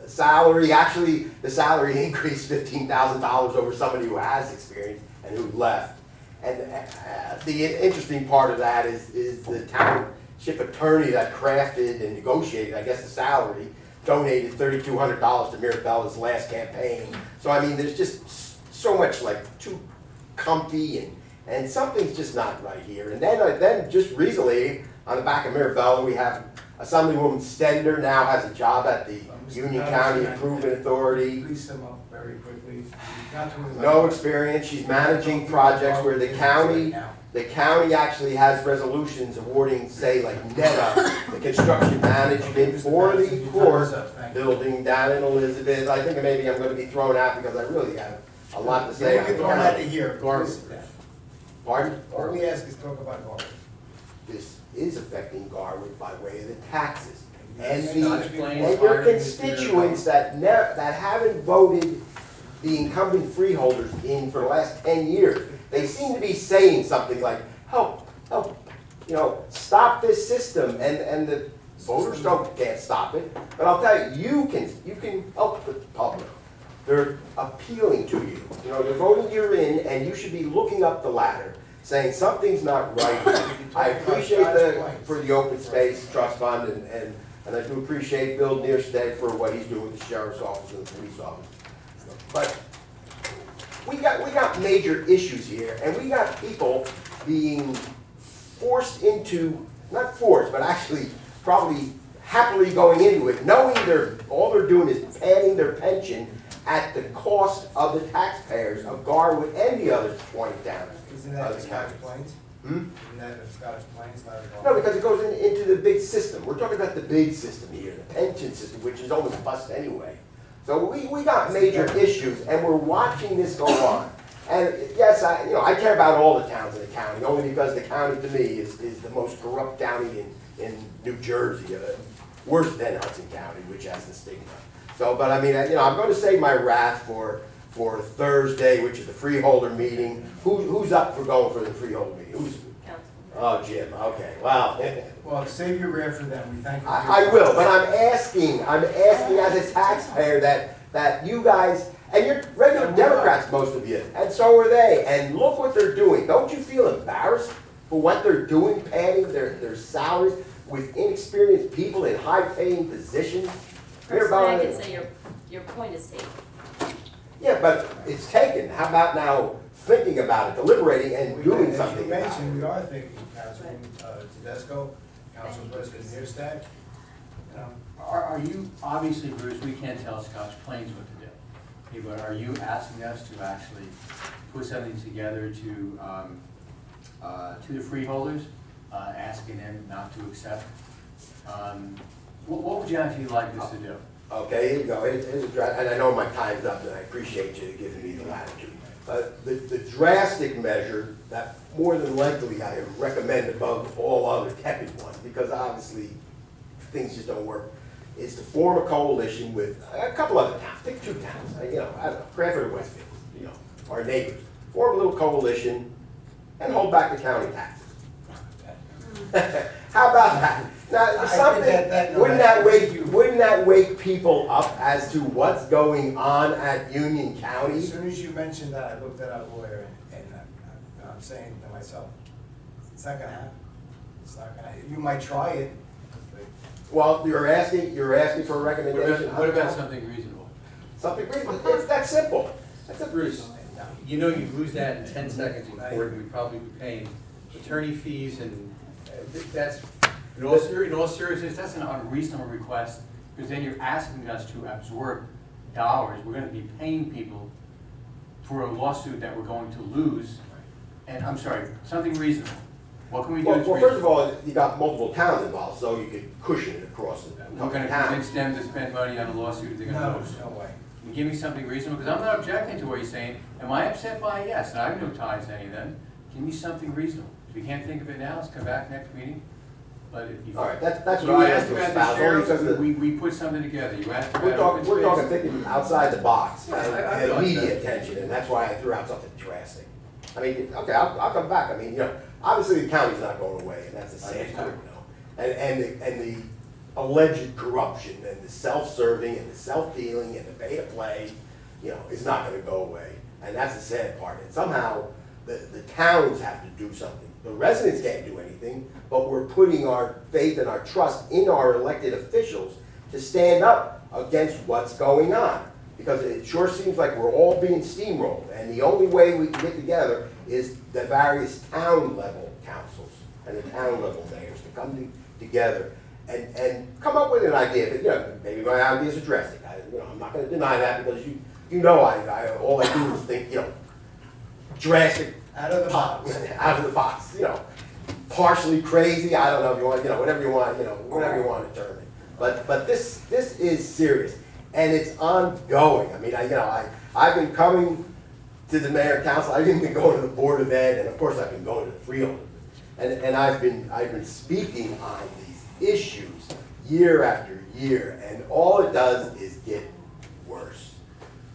Salary, actually, the salary increased $15,000 over somebody who has experience and who left. And the interesting part of that is the township attorney that crafted and negotiated, I guess, the salary, donated $3,200 to Mirabella's last campaign. So, I mean, there's just so much, like, too comfy, and something's just not right here. And then just recently, on the back of Mirabella, we have Assemblywoman Stender now has a job at the Union County Improvement Authority. Please sum up very quickly. Not to move No on. experience, she's managing projects where the county actually has resolutions awarding, say, like NETA, the construction management for the court building down in Elizabeth. I think maybe I'm gonna be thrown out because I really have a lot to say. You're thrown out of here. Garwood. Pardon? All we ask is talk about Garwood. This is affecting Garwood by way of the taxes. And Scotch Plains and your hiring constituents that haven't voted the incumbent freeholders in for the last 10 years, they seem to be saying something like, help, you know, stop this system, and the voters can't stop it. But I'll tell you, you can help the public. They're appealing to you. You know, they're voting you in, and you should be looking up the ladder, saying something's not right. I appreciate for the open space trust fund, and I do appreciate Bill Neerstead for what he's doing with the sheriff's office and the police office. But we got major issues here, and we got people being forced into, not forced, but actually probably happily going into it, knowing all they're doing is padding their pension at the cost of the taxpayers of Garwood and the other 20 towns. Isn't that the Scotch Plains? Hmm? Isn't that the Scotch Plains, not at all? No, because it goes into the big system. We're talking about the big system here, the pension system, which is almost bust anyway. So we got major issues, and we're watching this go on. And yes, I care about all the towns in the county, only because the county to me is the most corrupt county in New Jersey, worse than Hudson County, which has the stigma. So, but I mean, I'm going to save my wrath for Thursday, which is the freeholder meeting. Who's up for going for the freeholder meeting? Council. Oh, Jim, okay, wow. Well, save your wrath for them, we thank you. for your- I will, but I'm asking as a taxpayer that you guys, and you're regular Democrats, most of you, and so are they, and look what they're doing. Don't you feel embarrassed for what they're doing, padding their salaries with inexperienced people in high-paying positions? Personally, I can say your point is taken. Yeah, but it's taken. How about now thinking about it, deliberating, and doing something As about you mentioned, we it? are thinking, Councilman Tedesco, Council President Neerstadt. Are you, obviously, Bruce, we can't tell Scotch Plains what to do. Okay, but are you asking us to actually put something together to the freeholders, asking them not to accept? What would you actually like us to do? Okay, here you go. Here's a draft, and I know my time's up, and I appreciate you giving me the latitude. The drastic measure that more than likely I recommend above all other tepid ones, because obviously things just don't work, is to form a coalition with a couple other towns, pick 2 towns, I don't know, Cranford or Westfield, our neighbors. Form a little coalition and hold back the county taxes. How about that? Now, something, wouldn't that wake people up as to what's going on at Union County? As soon as you mentioned that, I looked at our lawyer and I'm saying to myself, it's not gonna happen. It's not gonna, you might try it. Well, you're asking for a recommendation? What about something reasonable? Something reasonable, it's that simple. That's a Bruce, you know you lose that in 10 seconds in court, and we'd probably be paying attorney fees, and that's, in all seriousness, that's an unreasonable request, because then you're asking us to absorb dollars. We're gonna be paying people for a lawsuit that we're going to lose, and I'm sorry, something reasonable. What can we do? Well, first of all, you got multiple towns involved, so you could cushion it across the We're gonna towns. convince them to spend money on a lawsuit they're gonna No, lose. no way. Can you give me something reasonable? Because I'm not objecting to what you're saying. Am I upset by it? Yes, and I have no ties to any of them. Give me something reasonable. If you can't think of it now, let's come back next meeting. But if you. All right, that's You what I asked asked to about espouse, the only because sheriff, the- we put something together. You asked about we're open talking space. thinking outside the box, Yeah, I and thought immediate so. attention, and that's why I threw out something drastic. I mean, okay, I'll come back, I mean, obviously the county's not going away, and that's a sad part, And the alleged corruption, and the self-serving, and the self-dealing, and the pay-to-play, is not gonna go away, and that's the sad part, and somehow, the towns have to do something. The residents can't do anything, but we're putting our faith and our trust in our elected officials to stand up against what's going on. Because it sure seems like we're all being steamrolled, and the only way we can get together is the various town level councils and the town level mayors to come together and come up with an idea. That, maybe my idea is drastic. I'm not gonna deny that, because I all I do is think, drastic. Out of the box. Out of the box, partially crazy, I don't know if you want, whatever you want, whatever you want to term it. But this is serious, and it's ongoing. I mean, I've been coming to the mayor and council, I've even been going to the Board of Ed, and of course I've been going to the freeholders. And I've been speaking on these issues year after year, and all it does is get worse.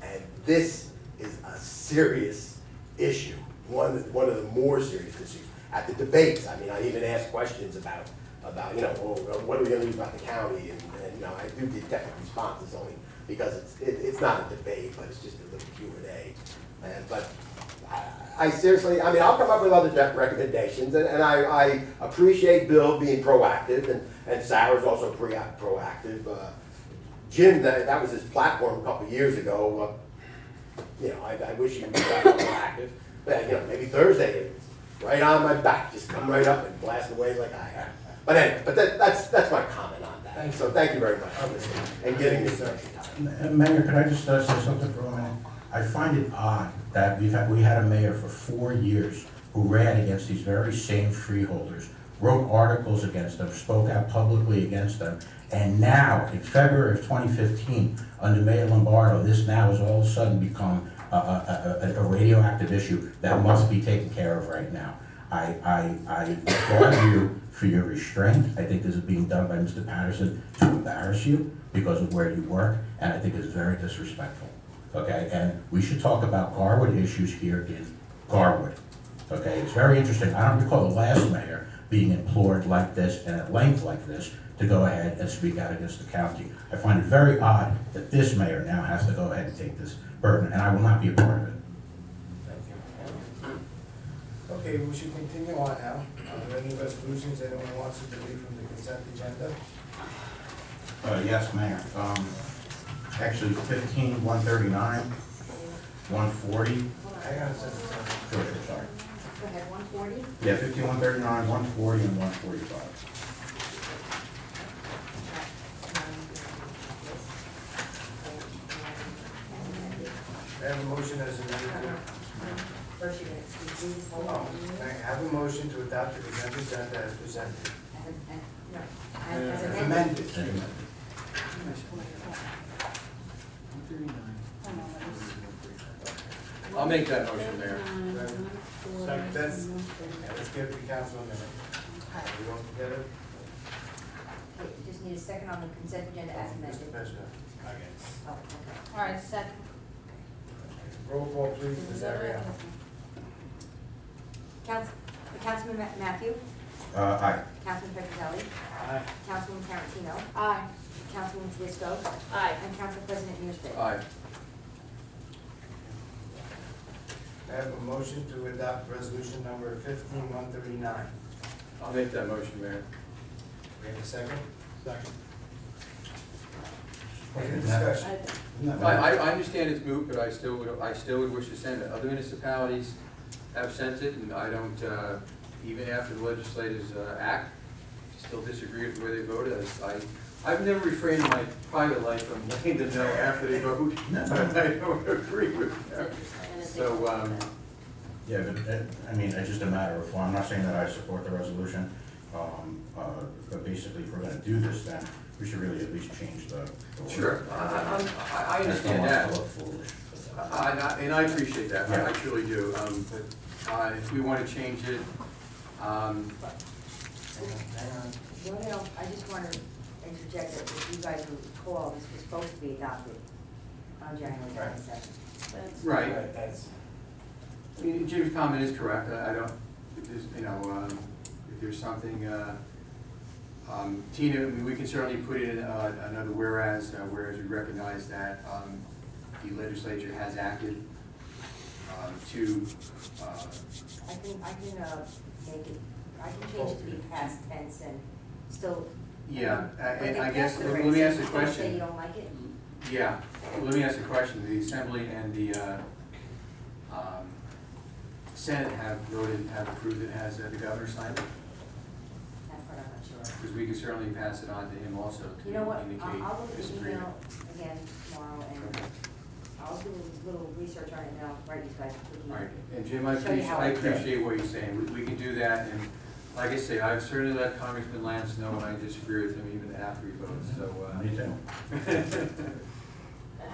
And this is a serious issue. One of the more serious issues. At the debates, I mean, I even asked questions about what are we gonna do about the county, and I do get technical responses only because it's not a debate, but it's just a little Q&A. But I seriously, I mean, I'll come up with other recommendations, and I appreciate Bill being proactive, and Sarah's also proactive. Jim, that was his platform a couple of years ago. I wish he would be more proactive. But, maybe Thursday, right on my back, just come right up and blast away like I have. But anyway, that's my comment on that. So thank you very much for listening and giving me some time. Mayor, could I just say something for a minute? I find it odd that we had a mayor for 4 years who ran against these very same freeholders, wrote articles against them, spoke out publicly against them, and now, in February of 2015, under Mayor Lombardo, this now has all of a sudden become a radioactive issue that must be taken care of right now. I applaud you for your restraint. I think this is being done by Mr. Patterson to embarrass you because of where you work, and I think it's very disrespectful. Okay, and we should talk about Garwood issues here in Garwood. Okay, it's very interesting. I don't recall the last mayor being implored like this and at length like this to go ahead and speak out against the county. I find it very odd that this mayor now has to go ahead and take this burden, and I will not be a part of it. Okay, we should continue on now. Are there any resolutions anyone wants to delete from the consent agenda? Yes, Mayor. Actually, 15, 139, 140. Hang on a second. Sure, sorry. Go ahead, 140. Yeah, 15, 139, 140, and 145. I have a motion as amended. First you're gonna excuse these, hold on. I have a motion to adopt the consent agenda as presented. No, As as amended. I'll make that motion, Mayor. Let's give the council a minute. We all together? Okay, you just need a second on the consent agenda as amended. Mr. President. Oh, okay. All right, second. Roll call, please, Ms. Ariano. Councilman Matthew, Aye. Councilman Petrozelli, Aye. Councilwoman Tarantino, Aye. Councilwoman Tedisco, Aye. and Council President Niersted. Aye. I have a motion to adopt resolution number 15139. I'll make that motion, Mayor. We have a second? Second. Any discussion? I understand it's moot, but I still would wish to send it. Other municipalities have sent it, and I don't, even after the legislators act, still disagree with the way they voted. I've never refrained in my private life from letting them know after they vote, but I don't agree with them. So, Yeah, but, I mean, it's just a matter of form. I'm not saying that I support the resolution, but basically, if we're gonna do this, then we should really at least change the. sure, I I just don't understand want that. it to look foolish. And I appreciate that, Yeah. I truly do. But if we want to change it, Hang on. What else, I just want to interject that if you guys recall, this was supposed to be adopted on January Right. 27th. right. That's, I mean, Jim's comment is correct. I don't, if there's, if there's something, Tina, I mean, we can certainly put in another whereas we recognize that the legislature has acted to, I can make it, I can change it to be past tense and still. yeah, Like and I it guess, passed let already, me ask so a you don't Say question. you don't like it? Yeah, let me ask a question. The Assembly and the Senate have voted, have approved it, has the governor signed it? That part I'm not sure. Because we can certainly pass it on to him also to You know what, indicate I'll look at the disagreement. email again tomorrow and I'll do a little research on it and I'll write you guys a quick email. Right, and Jim, I Show you how appreciate what you're saying. We can do that, and like I say, I've certainly let Congressman Lance know when I disagree with him even after he votes, so. Me too.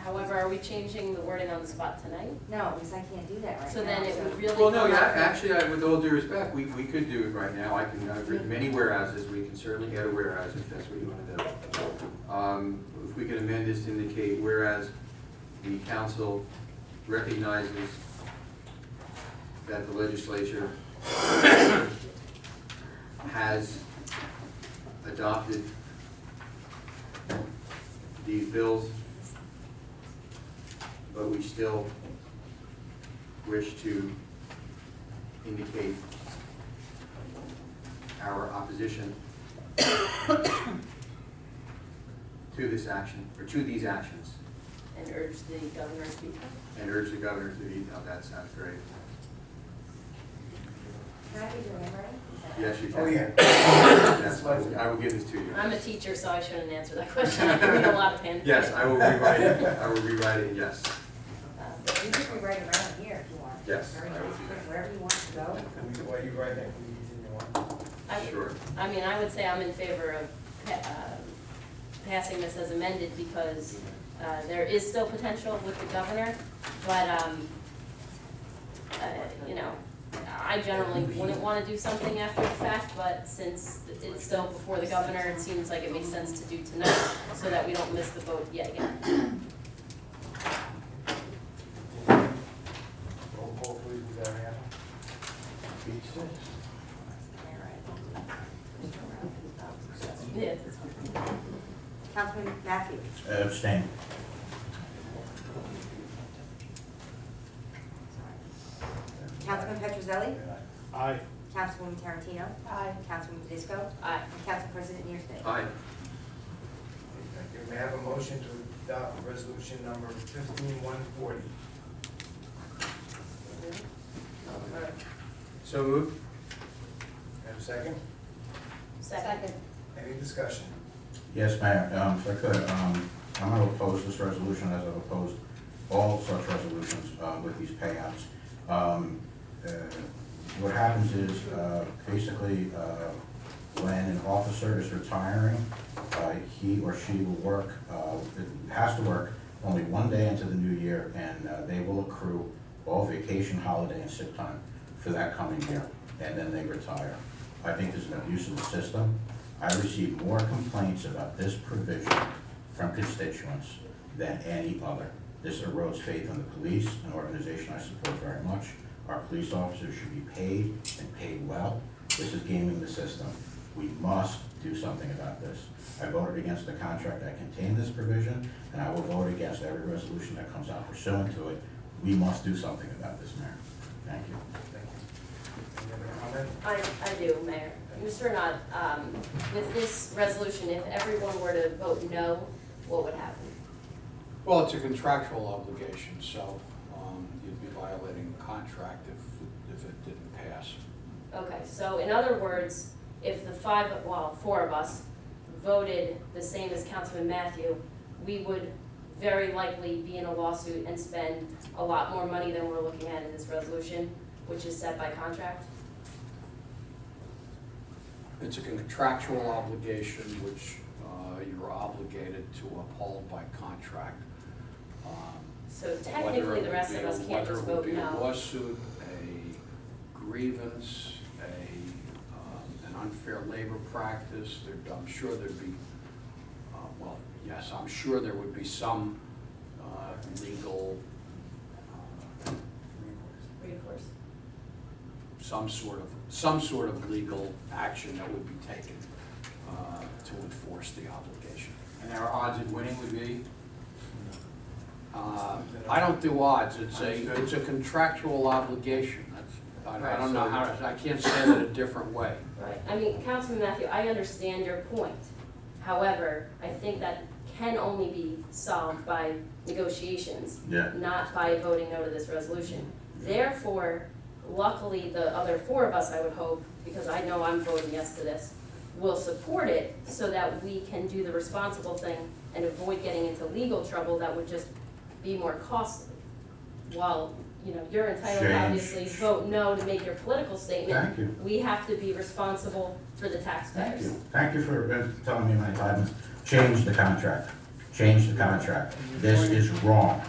However, are we changing the wording on the spot tonight? No, because I can't do that right now. So then it would really. Well, no, come yeah, up with- actually, with all due respect, we could do it right now. I can, I've written many whereases, we can certainly add a whereas if that's what you want to do. If we could amend this to indicate whereas the council recognizes that the legislature has adopted these bills, but we still wish to indicate our opposition to this action, or to these actions, And urge the governor to be. and urge the governor to veto. That sounds great. Can I get your name right? Yes, you can. oh, yeah. Yes, I will give this to you. I'm a teacher, so I shouldn't answer that question. I read a lot of pen. Yes, I will rewrite it. I will rewrite it, yes. You can rewrite it around here if you want. Yes, Very I will nice. do that. Wherever you want to go. While you write that, can you continue on? I would- Sure. I mean, I would say I'm in favor of passing this as amended because there is still potential with the governor, but, you know, I generally wouldn't want to do something after the fact, but since it's still before the governor, it seems like it makes sense to do tonight so that we don't miss the vote yet again. Roll call, please, Ms. Ariano. Yeah, that's fine. Councilman Matthews. Abstain. Councilman Petrozelli. Aye. Councilwoman Tarantino. Aye. Councilwoman Tedisco. Aye. And Council President Niersted. Aye. Thank you. May I have a motion to adopt resolution number 15140? So moved? Have a second? Second. Any discussion? Yes, Mayor, if I could, I'm going to oppose this resolution as I've opposed all such resolutions with these payouts. What happens is, basically, when an officer is retiring, he or she will work, has to work only one day into the new year, and they will accrue all vacation, holiday, and sick time for that coming year, and then they retire. I think there's an abuse of the system. I receive more complaints about this provision from constituents than any other. This erodes faith in the police, an organization I support very much. Our police officers should be paid and paid well. This is gaming the system. We must do something about this. I voted against the contract that contained this provision, and I will vote against every resolution that comes out pursuant to it. We must do something about this, Mayor. Thank you. Any other comment? I do, Mayor. Mr. Knott, with this resolution, if everyone were to vote no, what would happen? Well, it's a contractual obligation, so you'd be violating the contract if it didn't pass. Okay, so in other words, if the four of us voted the same as Councilman Matthew, we would very likely be in a lawsuit and spend a lot more money than we're looking at in this resolution, which is set by contract? It's a contractual obligation which you're obligated to uphold by contract. So technically, the rest of us can't just vote Whether it would be a no. lawsuit, a grievance, an unfair labor practice, I'm sure there'd be, yes, I'm sure there would be some legal, Recourse. some sort of legal action that would be taken to enforce the obligation. And our odds of winning would be? I don't do odds, it's a contractual obligation. I don't know how, I can't say it a different way. Right, I mean, Councilman Matthew, I understand your point. However, I think that can only be solved by negotiations, Yeah. not by voting no to this resolution. Therefore, luckily, the other four of us, I would hope, because I know I'm voting yes to this, will support it so that we can do the responsible thing and avoid getting into legal trouble that would just be more costly. While, you're entitled to Change. obviously vote no to make your political statement. Thank you. We have to be responsible for the Thank taxpayers. you. Thank you for telling me my time. Change the contract. Change the contract. This is wrong.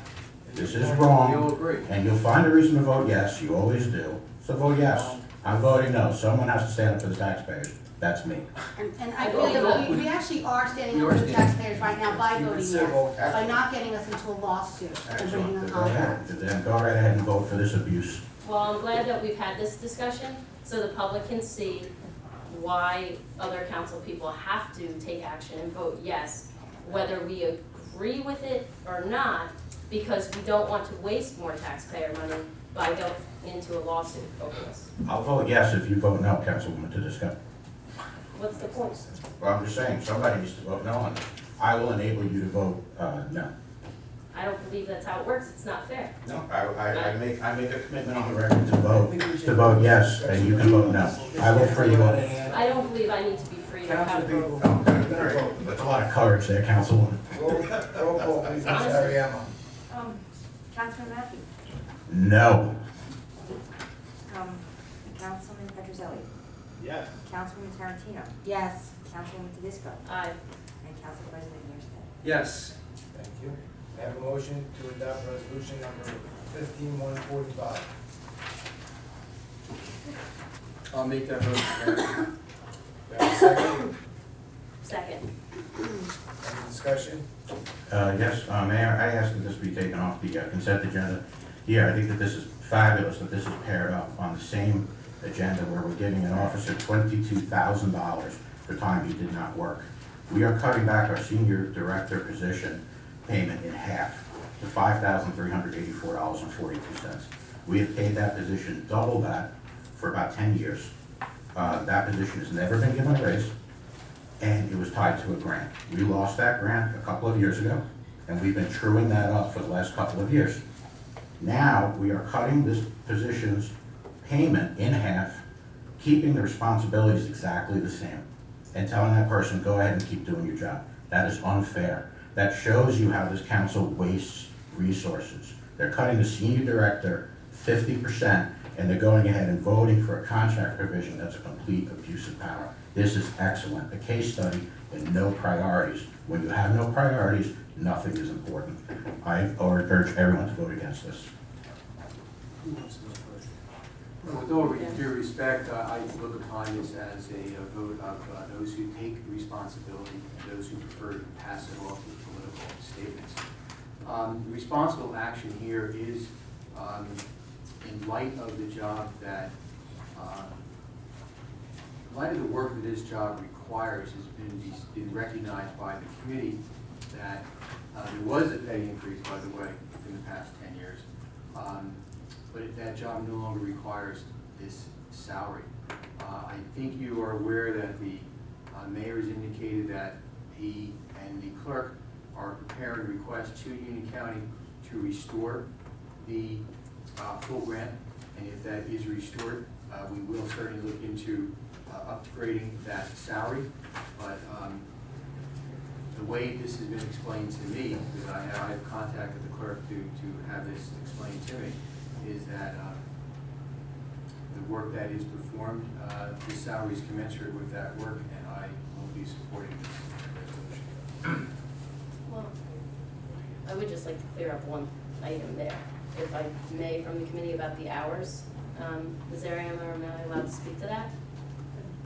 This is You'll wrong, agree. and you'll find a reason to vote yes. You always do. So vote yes. I'm voting no. Someone has to stand up for the taxpayers. That's me. And I really, we actually are standing up for the taxpayers right now by voting yes, by not getting us into a lawsuit and bringing a Excellent. Go ahead. contract. Then go right ahead and vote for this abuse. Well, I'm glad that we've had this discussion, so the public can see why other council people have to take action and vote yes, whether we agree with it or not, because we don't want to waste more taxpayer money by going into a lawsuit over this. I'll vote yes if you vote no, Councilwoman Tedesco. What's the point? Well, I'm just saying, somebody needs to vote no on it. I will enable you to vote no. I don't believe that's how it works, it's not fair. No, I make a commitment on the record to vote yes, and you can vote no. I will free you up. I don't believe I need to be free to Council have a people, vote. Oh, good. That's a lot of courage there, Councilwoman. roll call, please, Ms. Ariemo. Councilman Matthew, No. Councilman Petrozelli, Yes. Councilwoman Tarantino, Yes. Councilwoman Tedisco, Aye. and Council President Mearscale. Yes. Thank you. I have a motion to adopt resolution number 15145. I'll make that motion. Do I have a second? Second. Any discussion? Yes, Mayor, I ask that this be taken off the consent agenda. Yeah, I think that this is fabulous, that this is paired up on the same agenda where we're giving an officer $22,000 for time he did not work. We are cutting back our senior director position payment in half to $5,384.42. We have paid that position double that for about 10 years. That position has never been given a raise, and it was tied to a grant. We lost that grant a couple of years ago, and we've been truing that up for the last couple of years. Now, we are cutting this position's payment in half, keeping the responsibilities exactly the same, and telling that person, go ahead and keep doing your job. That is unfair. That shows you how this council wastes resources. They're cutting the senior director 50%, and they're going ahead and voting for a contract provision that's a complete abuse of power. This is excellent, a case study in no priorities. When you have no priorities, nothing is important. I urge everyone to vote against this. Who wants to go first? With all due respect, I look upon this as a vote of those who take responsibility and those who prefer to pass it off with political statements. Responsible action here is in light of the job that, in light of the work that this job requires, has been recognized by the committee that there was a pay increase, by the way, in the past 10 years. But that job no longer requires this salary. I think you are aware that the mayor has indicated that he and the clerk are preparing a request to Union County to restore the full grant. And if that is restored, we will certainly look into upgrading that salary. But the way this has been explained to me, because I have contacted the clerk to have this explained to me, is that the work that is performed, the salary is commensurate with that work, and I will be supporting this resolution. Well, I would just like to clear up one item there, if I may, from the committee about the hours. Ms. Ariam, am I allowed to speak to that?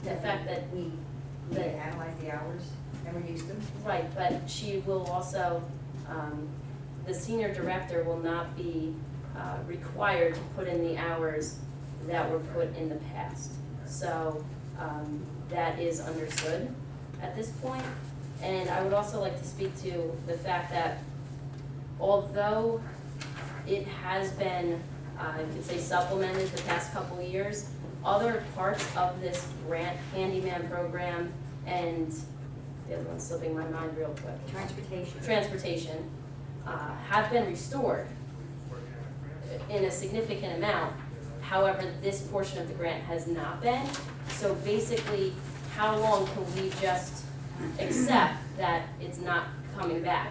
The fact that We need to analyze the hours and reduce them. right, but she will also, the senior director will not be required to put in the hours that were put in the past. So that is understood at this point. And I would also like to speak to the fact that although it has been, I could say, supplemented the past couple of years, other parts of this grant handyman program and the other one's slipping my mind real quick. Transportation have been restored in a significant amount. However, this portion of the grant has not been. So basically, how long can we just accept that it's not coming back?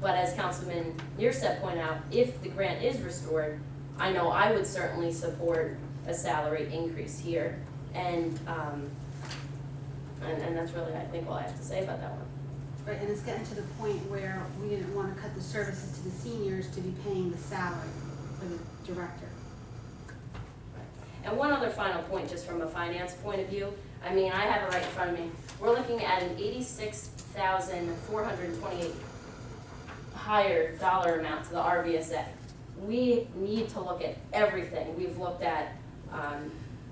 But as Councilman Nearset pointed out, if the grant is restored, I know I would certainly support a salary increase here. And that's really, I think, all I have to say about that one. Right, and it's getting to the point where we didn't want to cut the services to the seniors to be paying the salary for the director. And one other final point, just from a finance point of view, I mean, I have it right in front of me. We're looking at an $86,428 higher dollar amount to the RVSA. We need to look at everything. We've looked at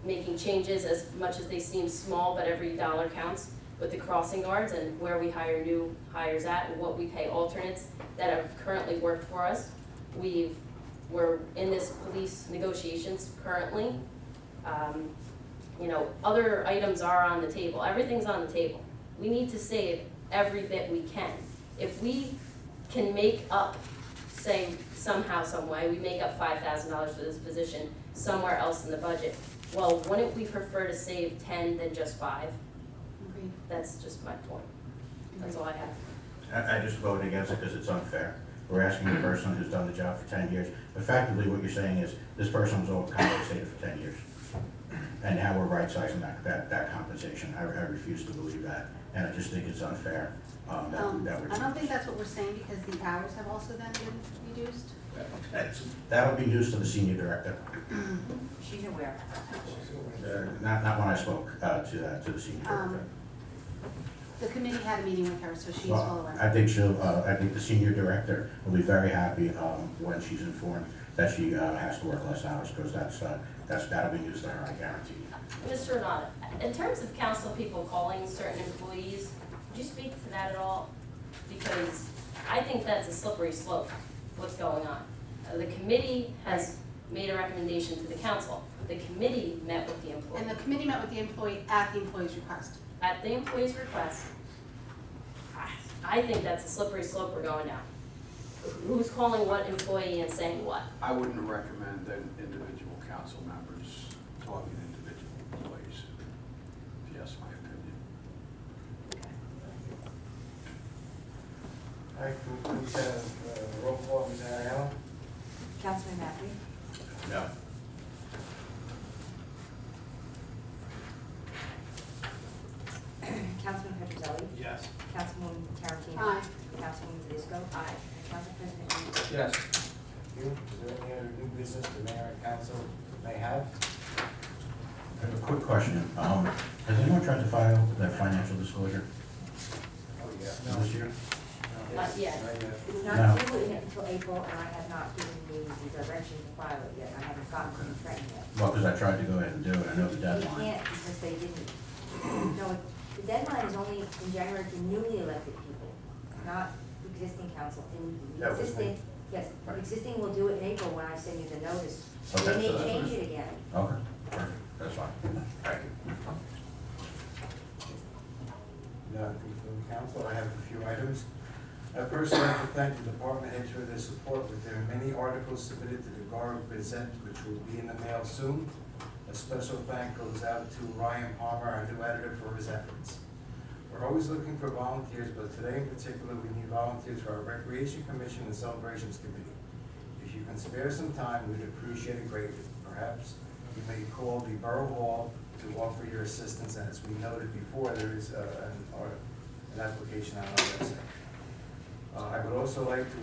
making changes as much as they seem small, but every dollar counts with the crossing guards and where we hire new hires at and what we pay alternates that have currently worked for us. We're in this police negotiations currently. You know, other items are on the table. Everything's on the table. We need to save every bit we can. If we can make up, say, somehow, some way, we make up $5,000 for this position somewhere else in the budget, well, wouldn't we prefer to save 10 than just 5? Agreed. That's just my point. That's all I have. I just voted against it because it's unfair. We're asking a person who's done the job for 10 years. Effectively, what you're saying is this person was overcompensated for 10 years. And now we're right-sizing that compensation. I refuse to believe that, and I just think it's unfair. That we're I don't think that's what we're saying because the hours have also then been reduced. That'll be news to the senior director. She's aware. Not when I spoke to the senior director. The committee had a meeting with her, so she's well Well, aware. I think the senior director will be very happy when she's informed that she has to work less hours, because that'll be news to her, I guarantee you. Mr. Renata, in terms of council people calling certain employees, would you speak to that at all? Because I think that's a slippery slope, what's going on. The committee has made a recommendation to the council. The committee met with the employee. And the committee met with the employee at the employee's request. At the employee's request, I think that's a slippery slope we're going down. Who's calling what employee and saying what? I wouldn't recommend that individual council members talking to individual employees. Yes, my opinion. All right, can we please have roll call, Ms. Ariella? Councilman Matthew? No. Councilman Petrozelli? Yes. Councilwoman Tarantino? Aye. Councilwoman Fedisco? Aye. And Council President Reed? Yes. Thank you. Is there any other new business the mayor and council may have? I have a quick question. Has anyone tried to file their financial disclosure Oh, yeah. this year? Not yet. It's No. not due until April, and I have not given you the direction to file it yet. I haven't gotten to the training yet. Well, because I tried to go ahead and do it. I know the You deadline. can't because they didn't. No, the deadline is only in January for newly elected people, not existing council. And That was existing, me. yes, Right. existing will do it in April when I send you the notice. Okay, They so may that's change fine. it again. Okay, perfect. That's fine. Thank you. None from the council. I have a few items. I personally like to thank the department heads for their support with their many articles submitted to the Garwood Gazette, which will be in the mail soon. A special thank goes out to Ryan Palmer, our new editor, for his efforts. We're always looking for volunteers, but today in particular, we need volunteers for our Recreation Commission and Celebrations Committee. If you can spare some time, we'd appreciate it greatly. Perhaps you may call the Borough Hall to offer your assistance, and as we noted before, there is an application on our website. I would also like to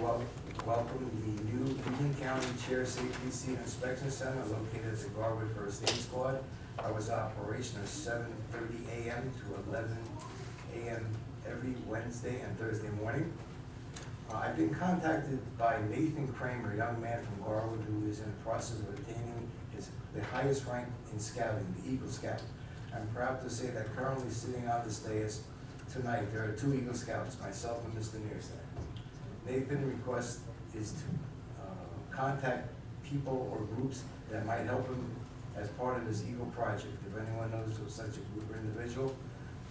welcome the new Union County Chair Safety Seat Inspection Center located at the Garwood First Aid Squad. I was operational 7:30 a.m. to 11 a.m. every Wednesday and Thursday morning. I've been contacted by Nathan Kramer, a young man from Garwood who is in the process of attaining the highest rank in scouting, the Eagle Scout. I'm proud to say that currently sitting on this dais tonight, there are 2 Eagle Scouts, myself and Mr. Nearstead. Nathan's request is to contact people or groups that might help him as part of his Eagle project. If anyone knows of such a group or individual,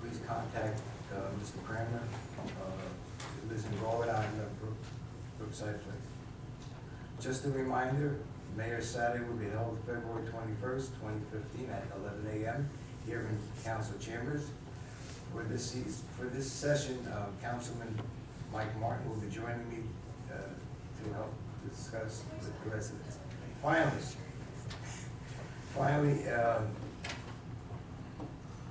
please contact Mr. Kramer, who lives in Garwood on Brookside Place. Just a reminder, Mayor's Saturday will be held February 21st, 2015 at 11 a.m. here in council chambers. For this session, Councilman Mike Martin will be joining me to help discuss with the residents. Finally,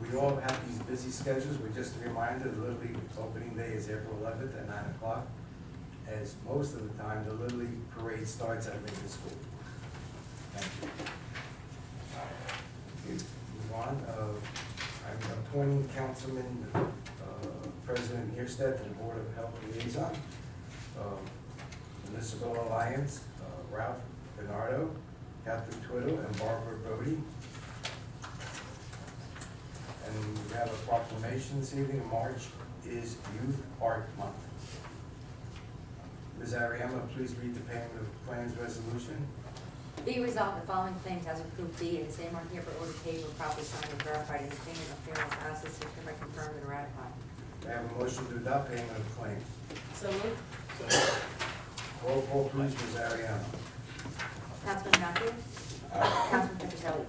we all have these busy schedules, but just a reminder, the Little League opening day is April 11th at 9 o'clock. As most of the time, the Little League parade starts at Lincoln School. Thank you. Move on. I'm appointing Councilman President Nearstead to the Board of Health Liaison. Municipal Alliance, Ralph Bernardo, Catherine Twiddle, and Barbara Bodie. And we have a proclamation this evening. March is Youth Art Month. Ms. Ariema, please read the payment of claims resolution. Be resolved, the following claims as approved B and the same are hereby ordered paid or properly signed and verified in the payment of payroll process is hereby confirmed and ratified. May I have a motion to adopt payment of claims? So moved. Roll call, please, Ms. Ariema. Councilman Matthew? Councilman Petroselli?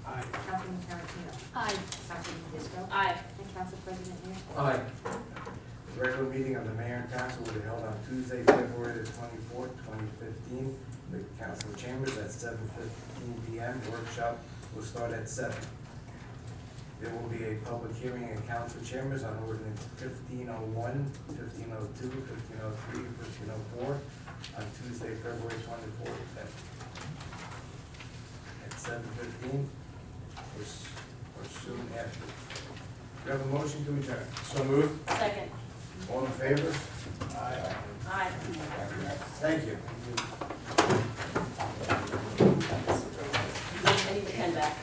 Aye. Councilman Tarantino? Aye. Councilman Disco? Aye. And Council President Nier? Aye. The regular meeting of the mayor and council will be held on Tuesday, February the 24th, 2015, in the council chambers at 7:15 p.m. Workshop will start at 7. There will be a public hearing in council chambers on ordinance 1501, 1502, 1503, 1504 on Tuesday, February 24th at 7:15 or soon after. Do you have a motion to adjourn? So moved. Second. All in favor? Aye. Aye. Thank you. I need the pen back.